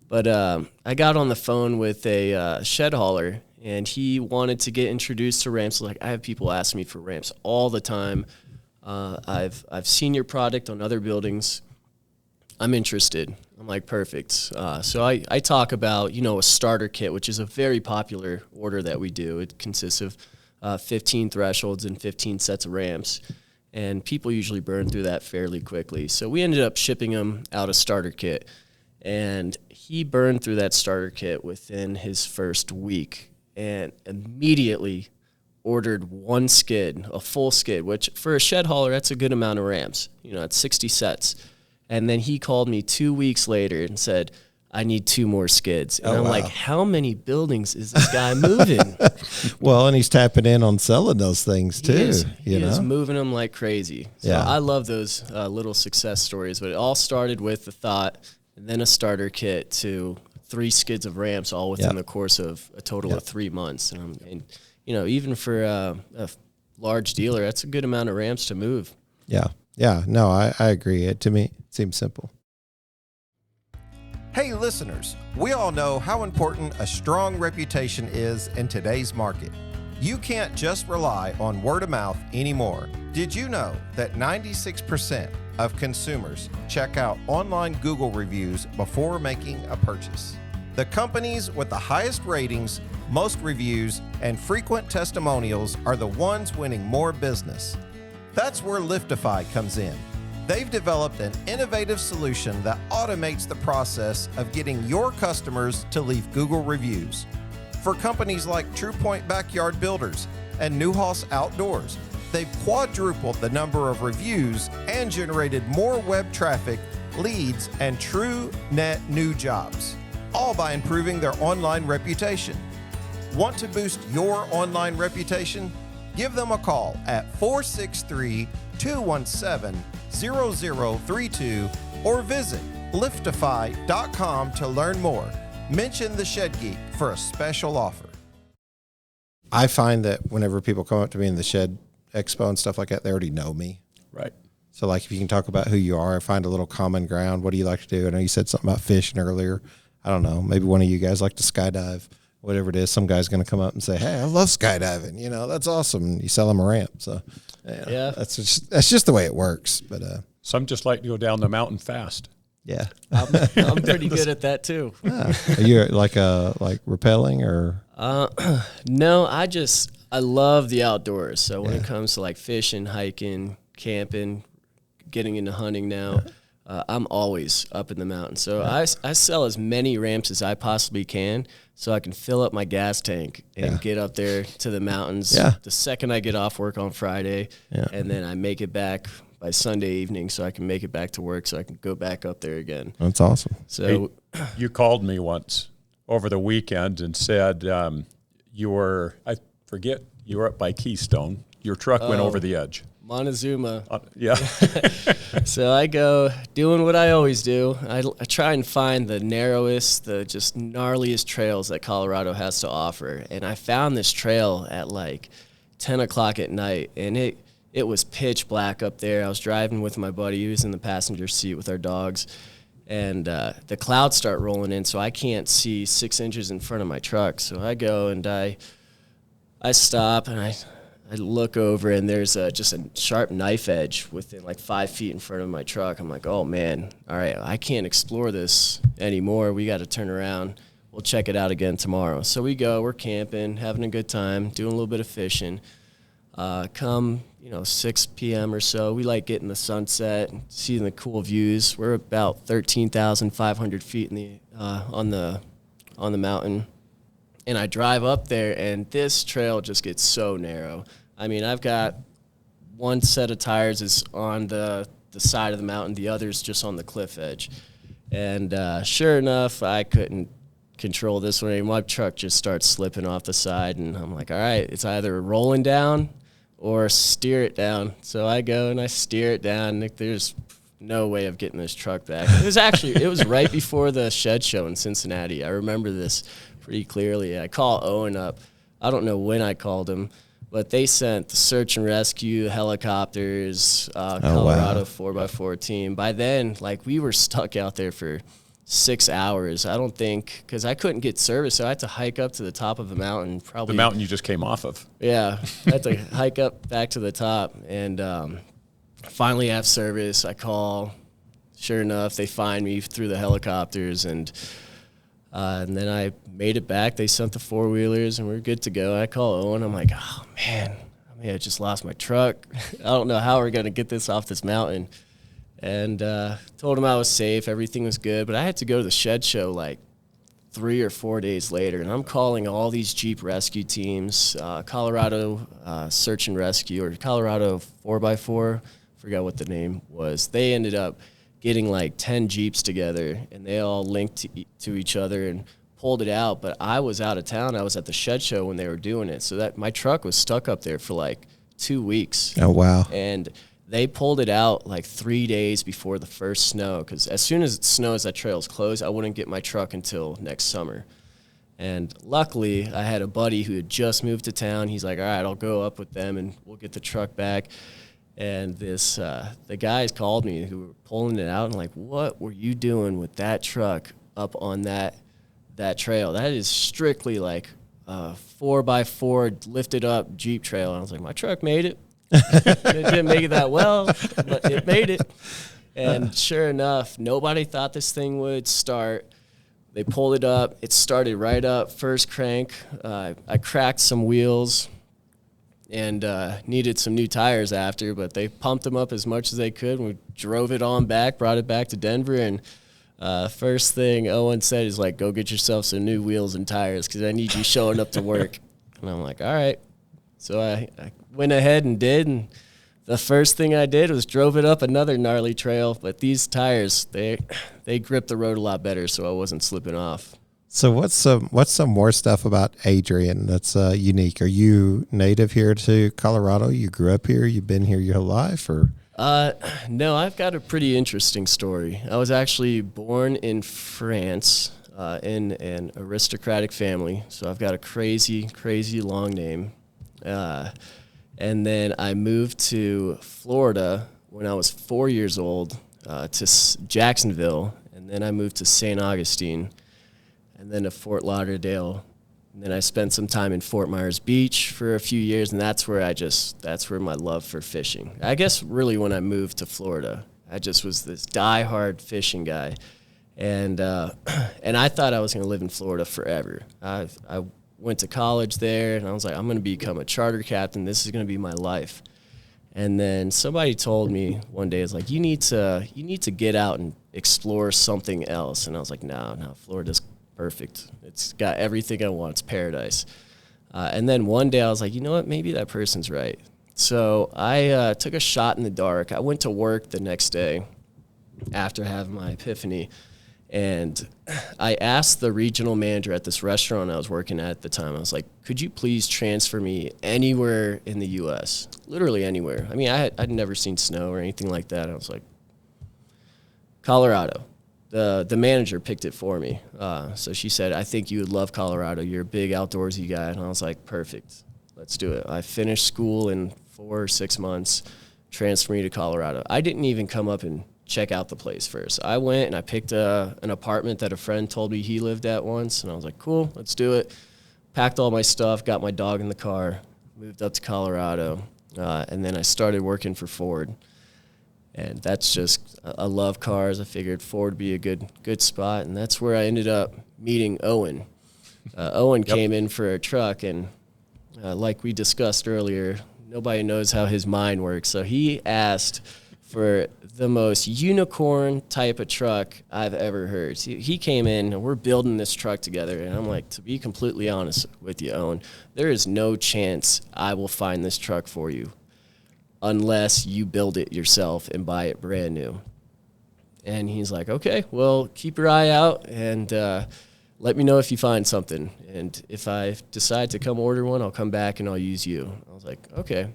C: But I got on the phone with a shed hauler, and he wanted to get introduced to ramps. Like, I have people ask me for ramps all the time. I've seen your product on other buildings. I'm interested. I'm like, perfect. So I talk about, a starter kit, which is a very popular order that we do. It consists of 15 thresholds and 15 sets of ramps, and people usually burn through that fairly quickly. So we ended up shipping him out a starter kit, and he burned through that starter kit within his first week, and immediately ordered one skid, a full skid, which for a shed hauler, that's a good amount of ramps. It's 60 sets. And then he called me 2 weeks later and said, I need 2 more skids. And I'm like, how many buildings is this guy moving?
B: Well, and he's tapping in on selling those things too.
C: He is moving them like crazy. So yeah. I love those little success stories, but it all started with the thought, and then a starter kit, to 3 skids of ramps, all within the course of a total of 3 months. And even for a large dealer, that's a good amount of ramps to move.
B: Yeah. Yeah. No, I agree. To me, it seems simple.
G: Hey, listeners, we all know how important a strong reputation is in today's market. You can't just rely on word of mouth anymore. Did you know that 96% of consumers check out online Google reviews before making a purchase? The companies with the highest ratings, most reviews, and frequent testimonials are the ones winning more business. That's where Liftify comes in. They've developed an innovative solution that automates the process of getting your customers to leave Google reviews. For companies like True Point Backyard Builders and Newhouse Outdoors, they've quadrupled the number of reviews and generated more web traffic, leads, and true net new jobs, all by improving their online reputation. Want to boost your online reputation? Give them a call at 463-217-0032 or visit Liftify.com to learn more. Mention the Shed Geek for a special offer.
B: I find that whenever people come up to me in the Shed Expo and stuff like that, they already know me.
D: Right.
B: So like if you can talk about who you are, find a little common ground. What do you like to do? I know you said something about fishing earlier. I don't know. Maybe one of you guys like to skydive, whatever it is. Some guy's going to come up and say, hey, I love skydiving. You know, that's awesome. And you sell them a ramp. So
C: Yeah.
B: that's just the way it works. But
D: Some just like to go down the mountain fast.
B: yeah.
C: I'm pretty good at that too.
B: Are you like rappelling or?
C: No, I love the outdoors. So when it comes to like fishing, hiking, camping, getting into hunting now, I'm always up in the mountains. So I sell as many ramps as I possibly can so I can fill up my gas tank and get up there to the mountains the second I get off work on Friday.
B: Yeah.
C: And then I make it back by Sunday evening so I can make it back to work so I can go back up there again.
B: That's awesome.
C: So
D: You called me once over the weekend and said you were up by Keystone. Your truck went over the edge.
C: Montezuma.
D: Yeah.
C: So I go doing what I always do. I try and find the narrowest, the just gnarliest trails that Colorado has to offer. And I found this trail at like 10 o'clock at night, and it was pitch black up there. I was driving with my buddy. He was in the passenger seat with our dogs. And the clouds start rolling in, so I can't see 6 inches in front of my truck. So I go and I stop, and I look over, and there's just a sharp knife edge within like 5 feet in front of my truck. I'm like, oh, man, all right, I can't explore this anymore. We got to turn around. We'll check it out again tomorrow. So we go. We're camping, having a good time, doing a little bit of fishing. Come 6 p.m. or so, we like getting the sunset and seeing the cool views. We're about 13,500 feet in the on the mountain. And I drive up there, and this trail just gets so narrow. I mean, I've got one set of tires is on the side of the mountain, the other's just on the cliff edge. And sure enough, I couldn't control this one anymore. My truck just starts slipping off the side, and I'm like, all right, it's either rolling down or steer it down. So I go and I steer it down. There's no way of getting this truck back. It was right before the Shed Show in Cincinnati. I remember this pretty clearly. I call Owen up. I don't know when I called him, but they sent the search and rescue helicopters, Colorado 4x4 team. By then, like, we were stuck out there for 6 hours. I don't think, because I couldn't get service, so I had to hike up to the top of the mountain. Probably
D: The mountain you just came off of.
C: Yeah, I had to hike up back to the top, and finally have service. I call. Sure enough, they find me through the helicopters, and then I made it back. They sent the four-wheelers, and we we're good to go. I call Owen. I'm like, oh, man, I just lost my truck. I don't know how we're going to get this off this mountain. And told him I was safe. Everything was good. But I had to go to the Shed Show like 3 or 4 days later, and I'm calling all these Jeep rescue teams, Colorado Search and Rescue, or Colorado 4x4, forgot what the name was. They ended up getting like 10 Jeeps together, and they all linked to each other and pulled it out. But I was out of town. I was at the Shed Show when they were doing it. So that my truck was stuck up there for like 2 weeks.
B: Oh, wow.
C: And they pulled it out like 3 days before the first snow, because as soon as it snows, that trail's closed. I wouldn't get my truck until next summer. And luckily, I had a buddy who had just moved to town. He's like, all right, I'll go up with them, and we'll get the truck back. And the guys called me who were pulling it out, and like, what were you doing with that truck up on that trail? That is strictly like a 4x4 lifted up Jeep trail. And I was like, my truck made it. It didn't make it that well, but it made it. And sure enough, nobody thought this thing would start. They pulled it up. It started right up, first crank. I cracked some wheels and needed some new tires after, but they pumped them up as much as they could. We drove it on back, brought it back to Denver, and first thing Owen said is like, go get yourself some new wheels and tires because I need you showing up to work. And I'm like, all right. So I went ahead and did, and the first thing I did was drove it up another gnarly trail. But these tires, they grip the road a lot better, so I wasn't slipping off.
B: So what's some more stuff about Adrian that's unique? Are you native here to Colorado? You grew up here? You've been here your whole life, or?
C: No, I've got a pretty interesting story. I was actually born in France in an aristocratic family, so I've got a crazy, crazy long name. And then I moved to Florida when I was 4 years old to Jacksonville, and then I moved to St. Augustine, and then to Fort Lauderdale. And then I spent some time in Fort Myers Beach for a few years, and that's where my love for fishing. I guess really when I moved to Florida, I just was this diehard fishing guy. And I thought I was going to live in Florida forever. I went to college there, and I was like, I'm going to become a charter captain. This is going to be my life. And then somebody told me one day, it's like, you need to get out and explore something else. And I was like, no, Florida's perfect. It's got everything I want. It's paradise. And then one day I was like, you know what? Maybe that person's right. So I took a shot in the dark. I went to work the next day after having my epiphany, and I asked the regional manager at this restaurant I was working at the time, I was like, could you please transfer me anywhere in the U.S., literally anywhere. I mean, I'd never seen snow or anything like that. I was like, Colorado. The manager picked it for me. So she said, I think you would love Colorado. You're a big outdoorsy guy. And I was like, perfect. Let's do it. I finished school in 4 or 6 months, transferred me to Colorado. I didn't even come up and check out the place first. I went and I picked an apartment that a friend told me he lived at once. And I was like, cool, let's do it. Packed all my stuff, got my dog in the car, moved up to Colorado. And then I started working for Ford. And that's just, I love cars. I figured Ford would be a good spot. And that's where I ended up meeting Owen. Owen came in for a truck, and like we discussed earlier, nobody knows how his mind works. So he asked for the most unicorn type of truck I've ever heard. He came in, and we're building this truck together. And I'm like, to be completely honest with you, Owen, there is no chance I will find this truck for you unless you build it yourself and buy it brand new. And he's like, okay, well, keep your eye out and let me know if you find something. And if I decide to come order one, I'll come back and I'll use you. I was like, okay.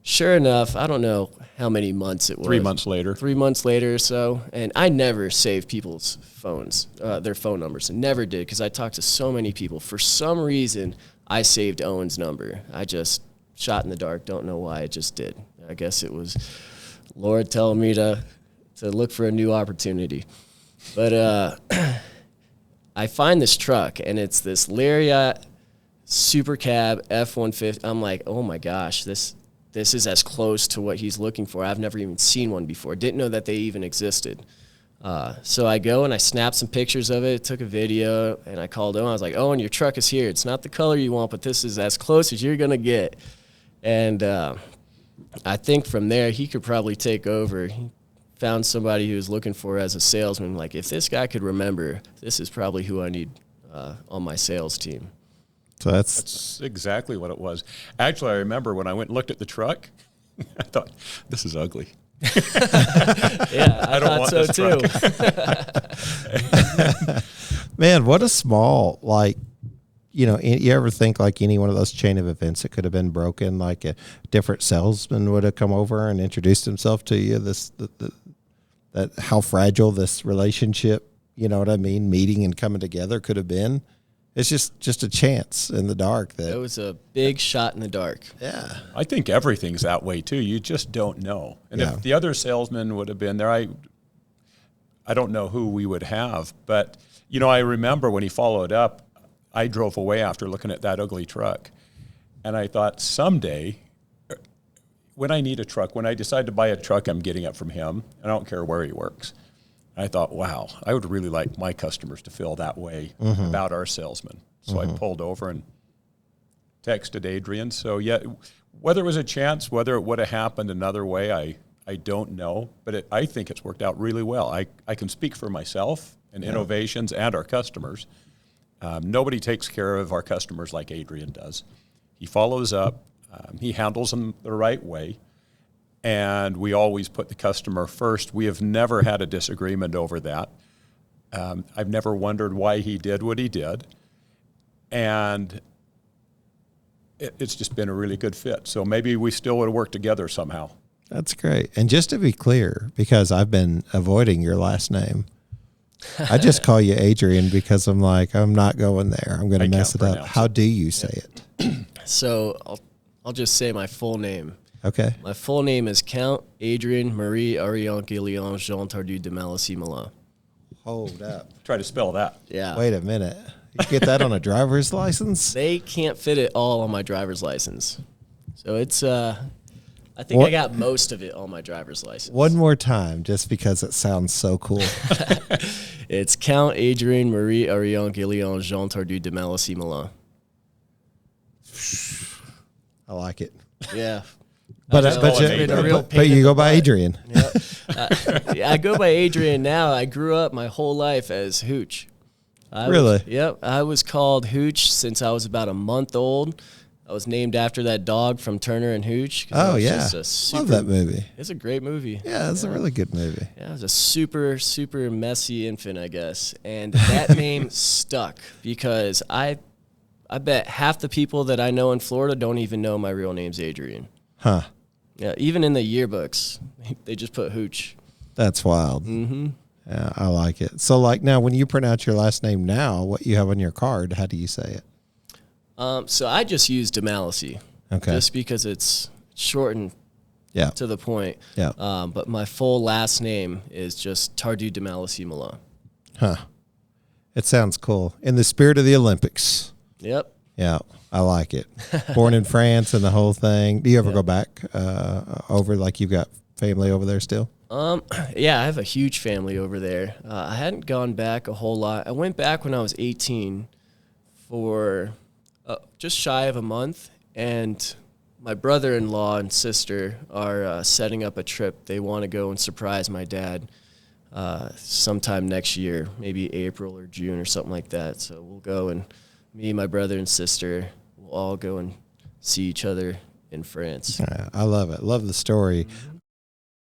C: Sure enough, I don't know how many months it was.
D: 3 months later.
C: 3 months later or so. And I never saved people's phones, their phone numbers. I never did, because I talked to so many people. For some reason, I saved Owen's number. I just shot in the dark. Don't know why. I just did. I guess it was Lord telling me to look for a new opportunity. But I find this truck, and it's this Lariat Super Cab F-150. I'm like, oh my gosh, this is as close to what he's looking for. I've never even seen one before. Didn't know that they even existed. So I go and I snapped some pictures of it, took a video, and I called Owen. I was like, Owen, your truck is here. It's not the color you want, but this is as close as you're going to get. And I think from there, he could probably take over. He found somebody he was looking for as a salesman. Like, if this guy could remember, this is probably who I need on my sales team.
B: So
D: that's exactly what it was. Actually, I remember when I went and looked at the truck, I thought, this is ugly.
C: Yeah, I thought so too.
B: Man, what a small, like, you ever think like any one of those chain of events that could have been broken, like a different salesman would have come over and introduced himself to you, that how fragile this relationship, you know what I mean, meeting and coming together could have been. It's just a chance in the dark. It
C: was a big shot in the dark.
B: Yeah.
D: I think everything's that way too. You just don't know. And if the other salesman would have been there, I don't know who we would have. But, I remember when he followed up, I drove away after looking at that ugly truck. And I thought, someday, when I need a truck, when I decide to buy a truck, I'm getting it from him. I don't care where he works. I thought, wow, I would really like my customers to feel that way about our salesman. So I pulled over and texted Adrian. So, yeah, whether it was a chance, whether it would have happened another way, I don't know. But I think it's worked out really well. I can speak for myself and innovations and our customers. Nobody takes care of our customers like Adrian does. He follows up. He handles them the right way. And we always put the customer first. We have never had a disagreement over that. I've never wondered why he did what he did. And it's just been a really good fit. So maybe we still would have worked together somehow.
B: That's great. And just to be clear, because I've been avoiding your last name, I just call you Adrian because I'm like, I'm not going there. I'm going to mess it up. How do you say it?
C: So I'll just say my full name.
B: Okay.
C: My full name is Count Adrien Marie Adrien Guillaume Jean Tardu de Malacy-Malin.
B: Hold up.
D: Try to spell that.
C: Yeah.
B: Wait a minute. You get that on a driver's license?
C: They can't fit it all on my driver's license. So it's, I think I got most of it on my driver's license.
B: One more time, just because it sounds so cool.
C: It's Count Adrien Marie Adrien Guillaume Jean Tardu de Malacy-Malin.
B: I like it.
C: Yeah.
B: But you go by Adrian.
C: Yeah. I go by Adrian now. I grew up my whole life as Hooch.
B: Really?
C: Yep. I was called Hooch since I was about a month old. I was named after that dog from Turner and Hooch.
B: Oh, yeah. Love that movie.
C: It's a great movie.
B: Yeah, it's a really good movie.
C: Yeah, I was a super, super messy infant, I guess. And that name stuck because I bet half the people that I know in Florida don't even know my real name's Adrian.
B: Huh.
C: Yeah, even in the yearbooks, they just put Hooch.
B: That's wild. Mm-hmm. Yeah, I like it. So, like, now, when you pronounce your last name now, what you have on your card, how do you say it?
C: So I just use DeMalacy.
B: Okay.
C: Just because it's shortened to the point.
B: Yeah.
C: But my full last name is just Tardu de Malacy-Malin.
B: Huh. It sounds cool. In the spirit of the Olympics.
C: Yep.
B: Yeah, I like it. Born in France and the whole thing. Do you ever go back over, like you've got family over there still?
C: Yeah, I have a huge family over there. I hadn't gone back a whole lot. I went back when I was 18 for just shy of a month, and my brother-in-law and sister are setting up a trip. They want to go and surprise my dad sometime next year, maybe April or June or something like that. So we'll go, and me, my brother and sister will all go and see each other in France.
B: Yeah, I love it. Love the story.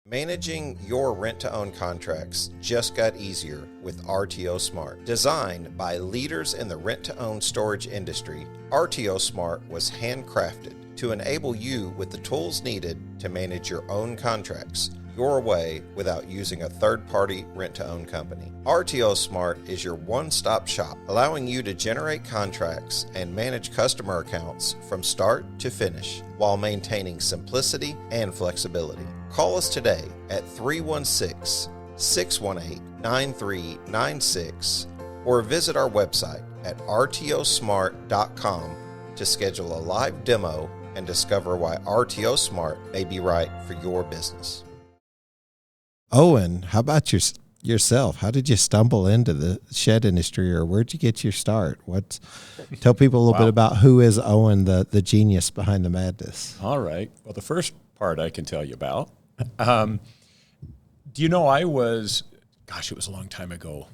G: Managing your rent-to-own contracts just got easier with RTO Smart. Designed by leaders in the rent-to-own storage industry, RTO Smart was handcrafted to enable you with the tools needed to manage your own contracts your way without using a third-party rent-to-own company. RTO Smart is your one-stop shop, allowing you to generate contracts and manage customer accounts from start to finish while maintaining simplicity and flexibility. Call us today at 316-618-9396 or visit our website at rtosmart.com to schedule a live demo and discover why RTO Smart may be right for your business.
B: Owen, how about yourself? How did you stumble into the shed industry, or where'd you get your start? Tell people a little bit about who is Owen, the genius behind the madness.
D: All right. Well, the first part I can tell you about. Do you know it was a long time ago,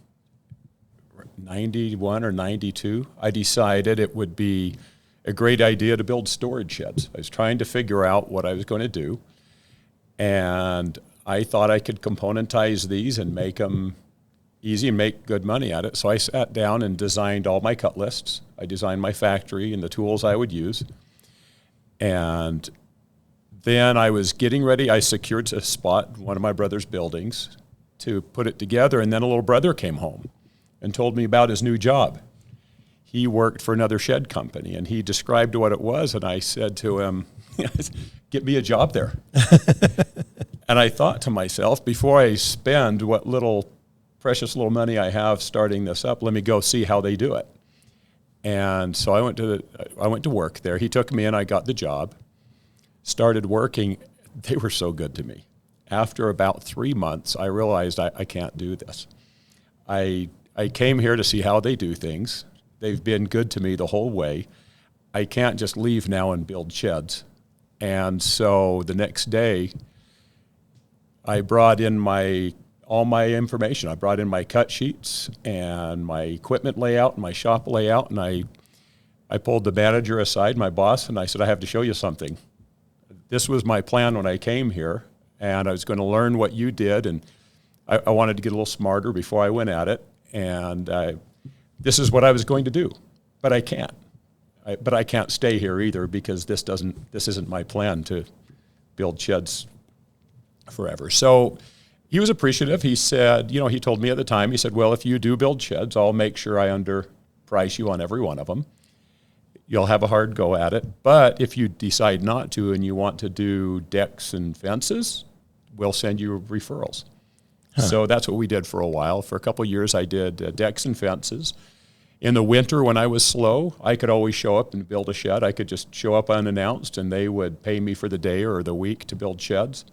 D: 91 or 92, I decided it would be a great idea to build storage sheds. I was trying to figure out what I was going to do, and I thought I could componentize these and make them easy and make good money at it. So I sat down and designed all my cut lists. I designed my factory and the tools I would use. And then I was getting ready. I secured a spot in one of my brother's buildings to put it together. And then a little brother came home and told me about his new job. He worked for another shed company, and he described what it was. And I said to him, get me a job there. And I thought to myself, before I spend what little precious little money I have starting this up, let me go see how they do it. And so I went to work there. He took me in. I got the job, started working. They were so good to me. After about 3 months, I realized I can't do this. I came here to see how they do things. They've been good to me the whole way. I can't just leave now and build sheds. And so the next day, I brought in all my information. I brought in my cut sheets and my equipment layout and my shop layout, and I pulled the manager aside, my boss, and I said, I have to show you something. This was my plan when I came here, and I was going to learn what you did, and I wanted to get a little smarter before I went at it, and this is what I was going to do, but I can't. But I can't stay here either, because this isn't my plan to build sheds forever. So he was appreciative. He said, he told me at the time, he said, well, if you do build sheds, I'll make sure I underprice you on every one of them. You'll have a hard go at it. But if you decide not to and you want to do decks and fences, we'll send you referrals. So that's what we did for a while. For a couple of years, I did decks and fences. In the winter, when I was slow, I could always show up and build a shed. I could just show up unannounced, and they would pay me for the day or the week to build sheds.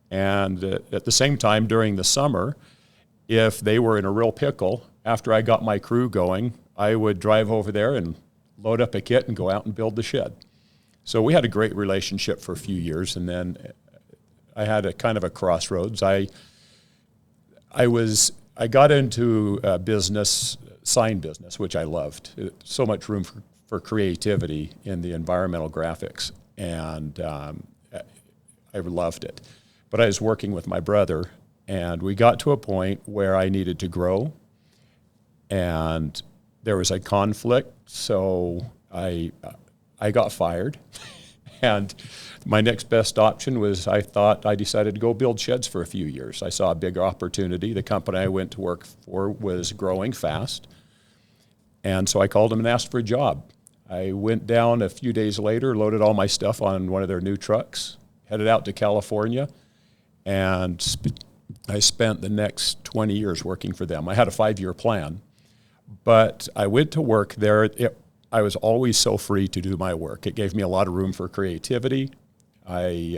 D: And at the same time, during the summer, if they were in a real pickle, after I got my crew going, I would drive over there and load up a kit and go out and build the shed. So we had a great relationship for a few years, and then I had a kind of a crossroads. I got into sign business, which I loved. So much room for creativity in the environmental graphics, and I loved it. But I was working with my brother, and we got to a point where I needed to grow, and there was a conflict, so I got fired. And my next best option was I decided to go build sheds for a few years. I saw a big opportunity. The company I went to work for was growing fast. And so I called them and asked for a job. I went down a few days later, loaded all my stuff on one of their new trucks, headed out to California, and I spent the next 20 years working for them. I had a 5-year plan, but I went to work there. I was always so free to do my work. It gave me a lot of room for creativity. I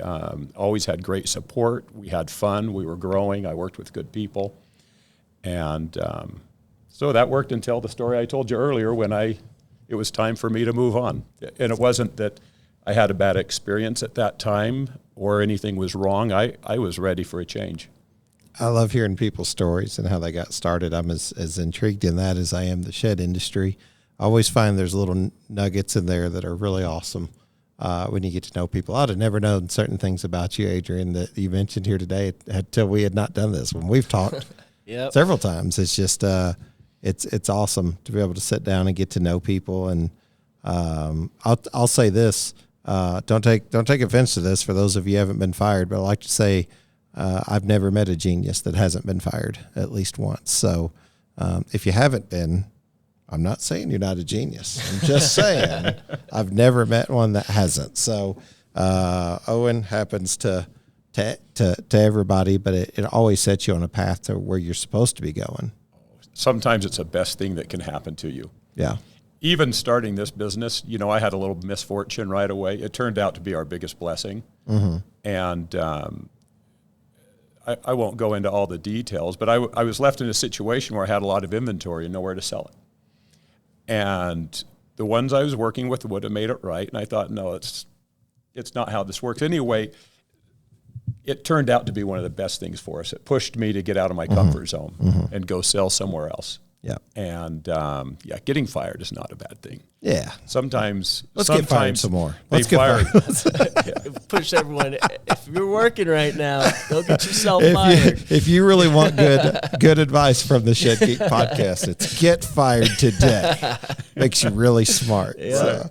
D: always had great support. We had fun. We were growing. I worked with good people. And so that worked until the story I told you earlier when it was time for me to move on. And it wasn't that I had a bad experience at that time or anything was wrong. I was ready for a change.
B: I love hearing people's stories and how they got started. I'm as intrigued in that as I am the shed industry. I always find there's little nuggets in there that are really awesome when you get to know people. I'd have never known certain things about you, Adrian, that you mentioned here today until we had not done this. When we've talked several times, it's just it's awesome to be able to sit down and get to know people. And I'll say this: don't take offense to this. For those of you who haven't been fired, but I like to say I've never met a genius that hasn't been fired at least once. So if you haven't been, I'm not saying you're not a genius. I'm just saying I've never met one that hasn't. So Owen happens to everybody, but it always sets you on a path to where you're supposed to be going.
D: Sometimes it's the best thing that can happen to you.
B: Yeah.
D: Even starting this business, I had a little misfortune right away. It turned out to be our biggest blessing. Mm-hmm. And I won't go into all the details, but I was left in a situation where I had a lot of inventory and nowhere to sell it. And the ones I was working with would have made it right. And I thought, no, it's not how this works. Anyway, it turned out to be one of the best things for us. It pushed me to get out of my comfort zone and go sell somewhere else. Yeah. And getting fired is not a bad thing.
B: Yeah.
D: Sometimes
B: get fired some more.
D: Let's get fired.
C: Push everyone. If you're working right now, go get yourself fired.
B: If you really want good advice from the Shed Geek podcast, it's get fired today. Makes you really smart. Yeah.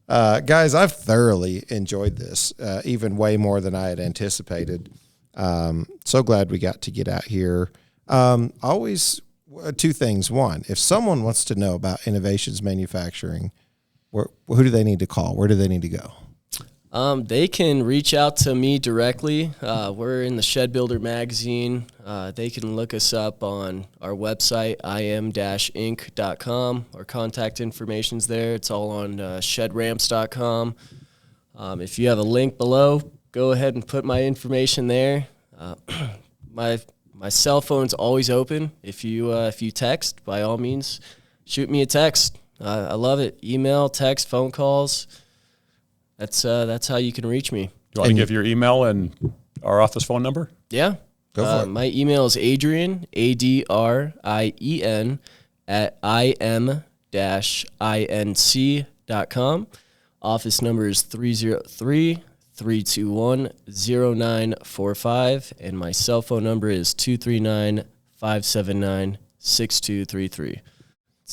B: So, guys, I've thoroughly enjoyed this, even way more than I had anticipated. So glad we got to get out here. Always. Two things. One, if someone wants to know about Innovations Manufacturing, who do they need to call? Where do they need to go?
C: They can reach out to me directly. We're in the Shed Builder magazine. They can look us up on our website, im-inc.com. Our contact information's there. It's all on shedramps.com. If you have a link below, go ahead and put my information there. My cell phone's always open. If you text, by all means, shoot me a text. I love it. Email, text, phone calls. That's how you can reach me.
D: Do you want to give your email and our office phone number?
C: Yeah.
B: Go for it.
C: My email is Adrien, ADRIEN, @im-inc.com. Office number is 303-321-0945, and my cell phone number is 239-579-6233.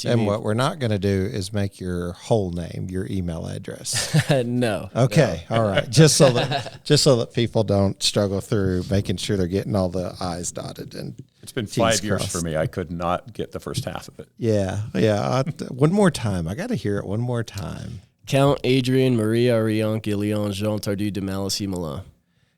B: And what we're not going to do is make your whole name your email address.
C: No.
B: Okay.
C: No.
B: All right. Just so that people don't struggle through making sure they're getting all the I's dotted and
D: It's been
B: T's
D: 5 years
B: crossed.
D: for me. I could not get the first half of it.
B: Yeah. One more time. I got to hear it one more time.
C: Count Adrien, Maria, Ariane, Guillaume, Jean Tardu de Malice, Milan.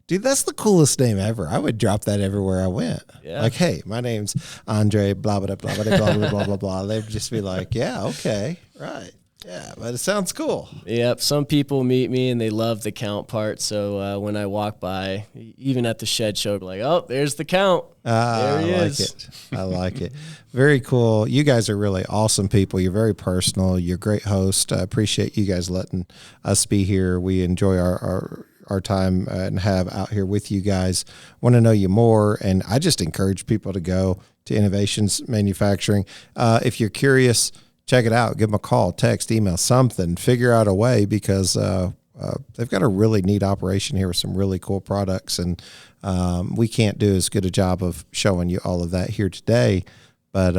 B: Dude, that's the coolest name ever. I would drop that everywhere I went.
C: Yeah.
B: Like, hey, my name's Andre, blah, blah, blah, blah, blah, blah, blah, blah, blah. They'd just be like, yeah, okay, right. Yeah, but it sounds cool.
C: Yep. Some people meet me and they love the count part. So when I walk by, even at the Shed show, like, oh, there's the count. There he is.
B: I like it. Very cool. You guys are really awesome people. You're very personal. You're a great host. I appreciate you guys letting us be here. We enjoy our time and have out here with you guys. Want to know you more, and I just encourage people to go to Innovations Manufacturing. If you're curious, check it out. Give them a call, text, email, something. Figure out a way, because they've got a really neat operation here with some really cool products, and we can't do as good a job of showing you all of that here today, but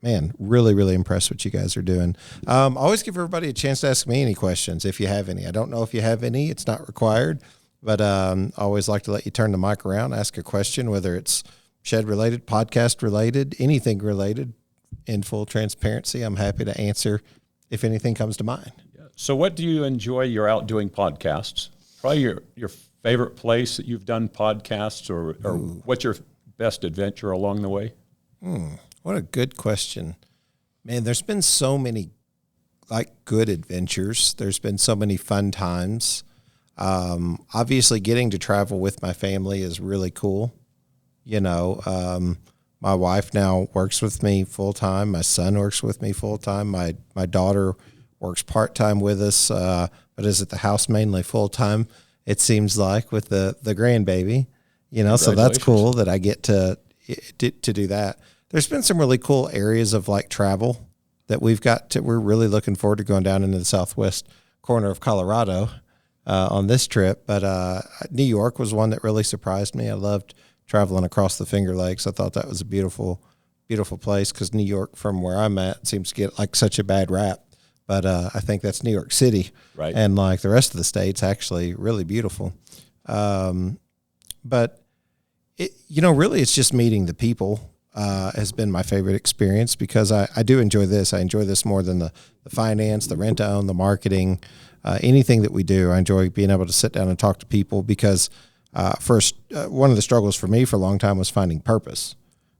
B: man, really, really impressed what you guys are doing. Always give everybody a chance to ask me any questions if you have any. I don't know if you have any. It's not required, but always like to let you turn the mic around, ask a question, whether it's shed-related, podcast-related, anything related. In full transparency, I'm happy to answer if anything comes to mind.
D: So what do you enjoy? You're out doing podcasts. Probably your favorite place that you've done podcasts, or what's your best adventure along the way?
B: What a good question. Man, there's been so many good adventures. There's been so many fun times. Obviously getting to travel with my family is really cool. My wife now works with me full time. My son works with me full time. My daughter works part time with us, but is at the house mainly full time. It seems like, with the grandbaby, so that's cool that I get to do that. There's been some really cool areas of travel that we're really looking forward to going down into the southwest corner of Colorado on this trip. But New York was one that really surprised me. I loved traveling across the Finger Lakes. I thought that was a beautiful, beautiful place, because New York, from where I'm at, seems to get such a bad rap. But I think that's New York City. Right. And the rest of the state's actually really beautiful. But really it's just meeting the people has been my favorite experience, because I do enjoy this. I enjoy this more than the finance, the rent-to-own, the marketing, anything that we do. I enjoy being able to sit down and talk to people, because first, one of the struggles for me for a long time was finding purpose.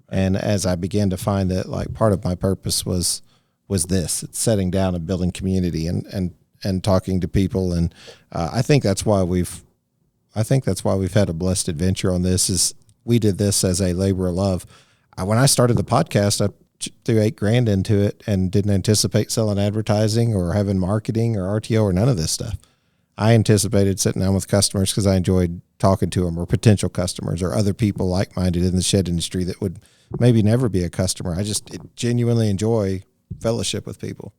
B: And as I began to find that part of my purpose was this, it's sitting down and building community and talking to people. And I think that's why we've had a blessed adventure on this. Is we did this as a labor of love. When I started the podcast, I threw $8,000 into it and didn't anticipate selling advertising or having marketing or RTO or none of this stuff. I anticipated sitting down with customers because I enjoyed talking to them, or potential customers, or other people like-minded in the shed industry that would maybe never be a customer. I just genuinely enjoy fellowship with people.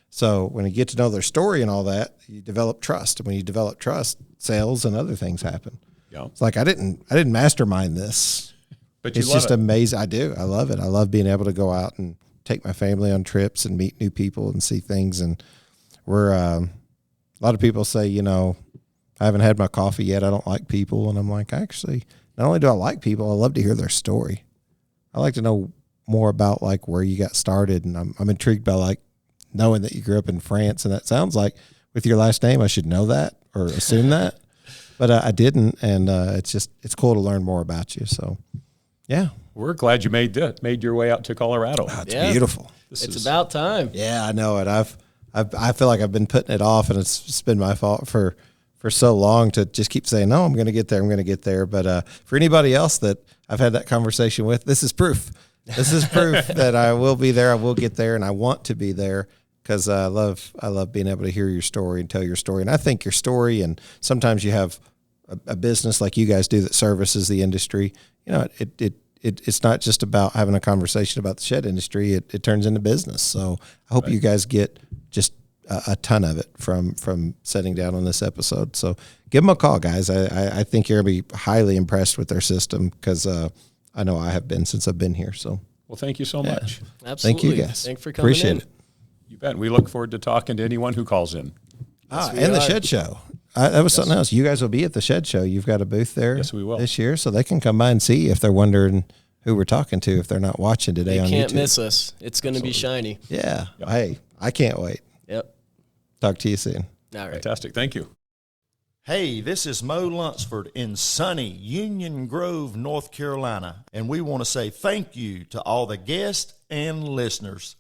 B: So when you get to know their story and all that, you develop trust. And when you develop trust, sales and other things happen. Yeah. It's I didn't mastermind this.
D: But
B: it's just amazing. I do. I love it. I love being able to go out and take my family on trips and meet new people and see things. And we're a lot of people say, I haven't had my coffee yet. I don't like people. And I'm like, actually, not only do I like people, I love to hear their story. I like to know more about where you got started. And I'm intrigued by knowing that you grew up in France. And that sounds like, with your last name, I should know that or assume that, but I didn't. And it's cool to learn more about you. So yeah,
D: we're glad you made your way out to Colorado.
B: Oh, it's beautiful.
C: It's about time.
B: Yeah, I know it. I feel like I've been putting it off, and it's been my fault for so long to just keep saying, no, I'm going to get there. But for anybody else that I've had that conversation with, this is proof. This is proof that I will be there. I will get there, and I want to be there, because I love being able to hear your story and tell your story. And I think your story, and sometimes you have a business like you guys do that services the industry. It's not just about having a conversation about the shed industry. It turns into business. So I hope you guys get just a ton of it from sitting down on this episode. So give them a call, guys. I think you're going to be highly impressed with their system, because I know I have been since I've been here. So
D: Well, thank you so much.
C: Absolutely.
B: Thank you, guys.
C: Thanks for coming
B: Appreciate
C: in.
B: it.
D: You bet. We look forward to talking to anyone who calls in.
B: And the Shed Show. That was something else. You guys will be at the Shed Show. You've got a booth there.
D: Yes, we will.
B: This year, so they can come by and see if they're wondering who we're talking to if they're not watching today on YouTube.
C: You can't miss us. It's going to be shiny.
B: Yeah. Yep. Hey, I can't wait.
C: Yep.
B: Talk to you soon.
C: All right.
D: Fantastic. Thank you.
A: Hey, this is Mo Lunsford in sunny Union Grove, North Carolina, and we want to say thank you to all the guests and listeners.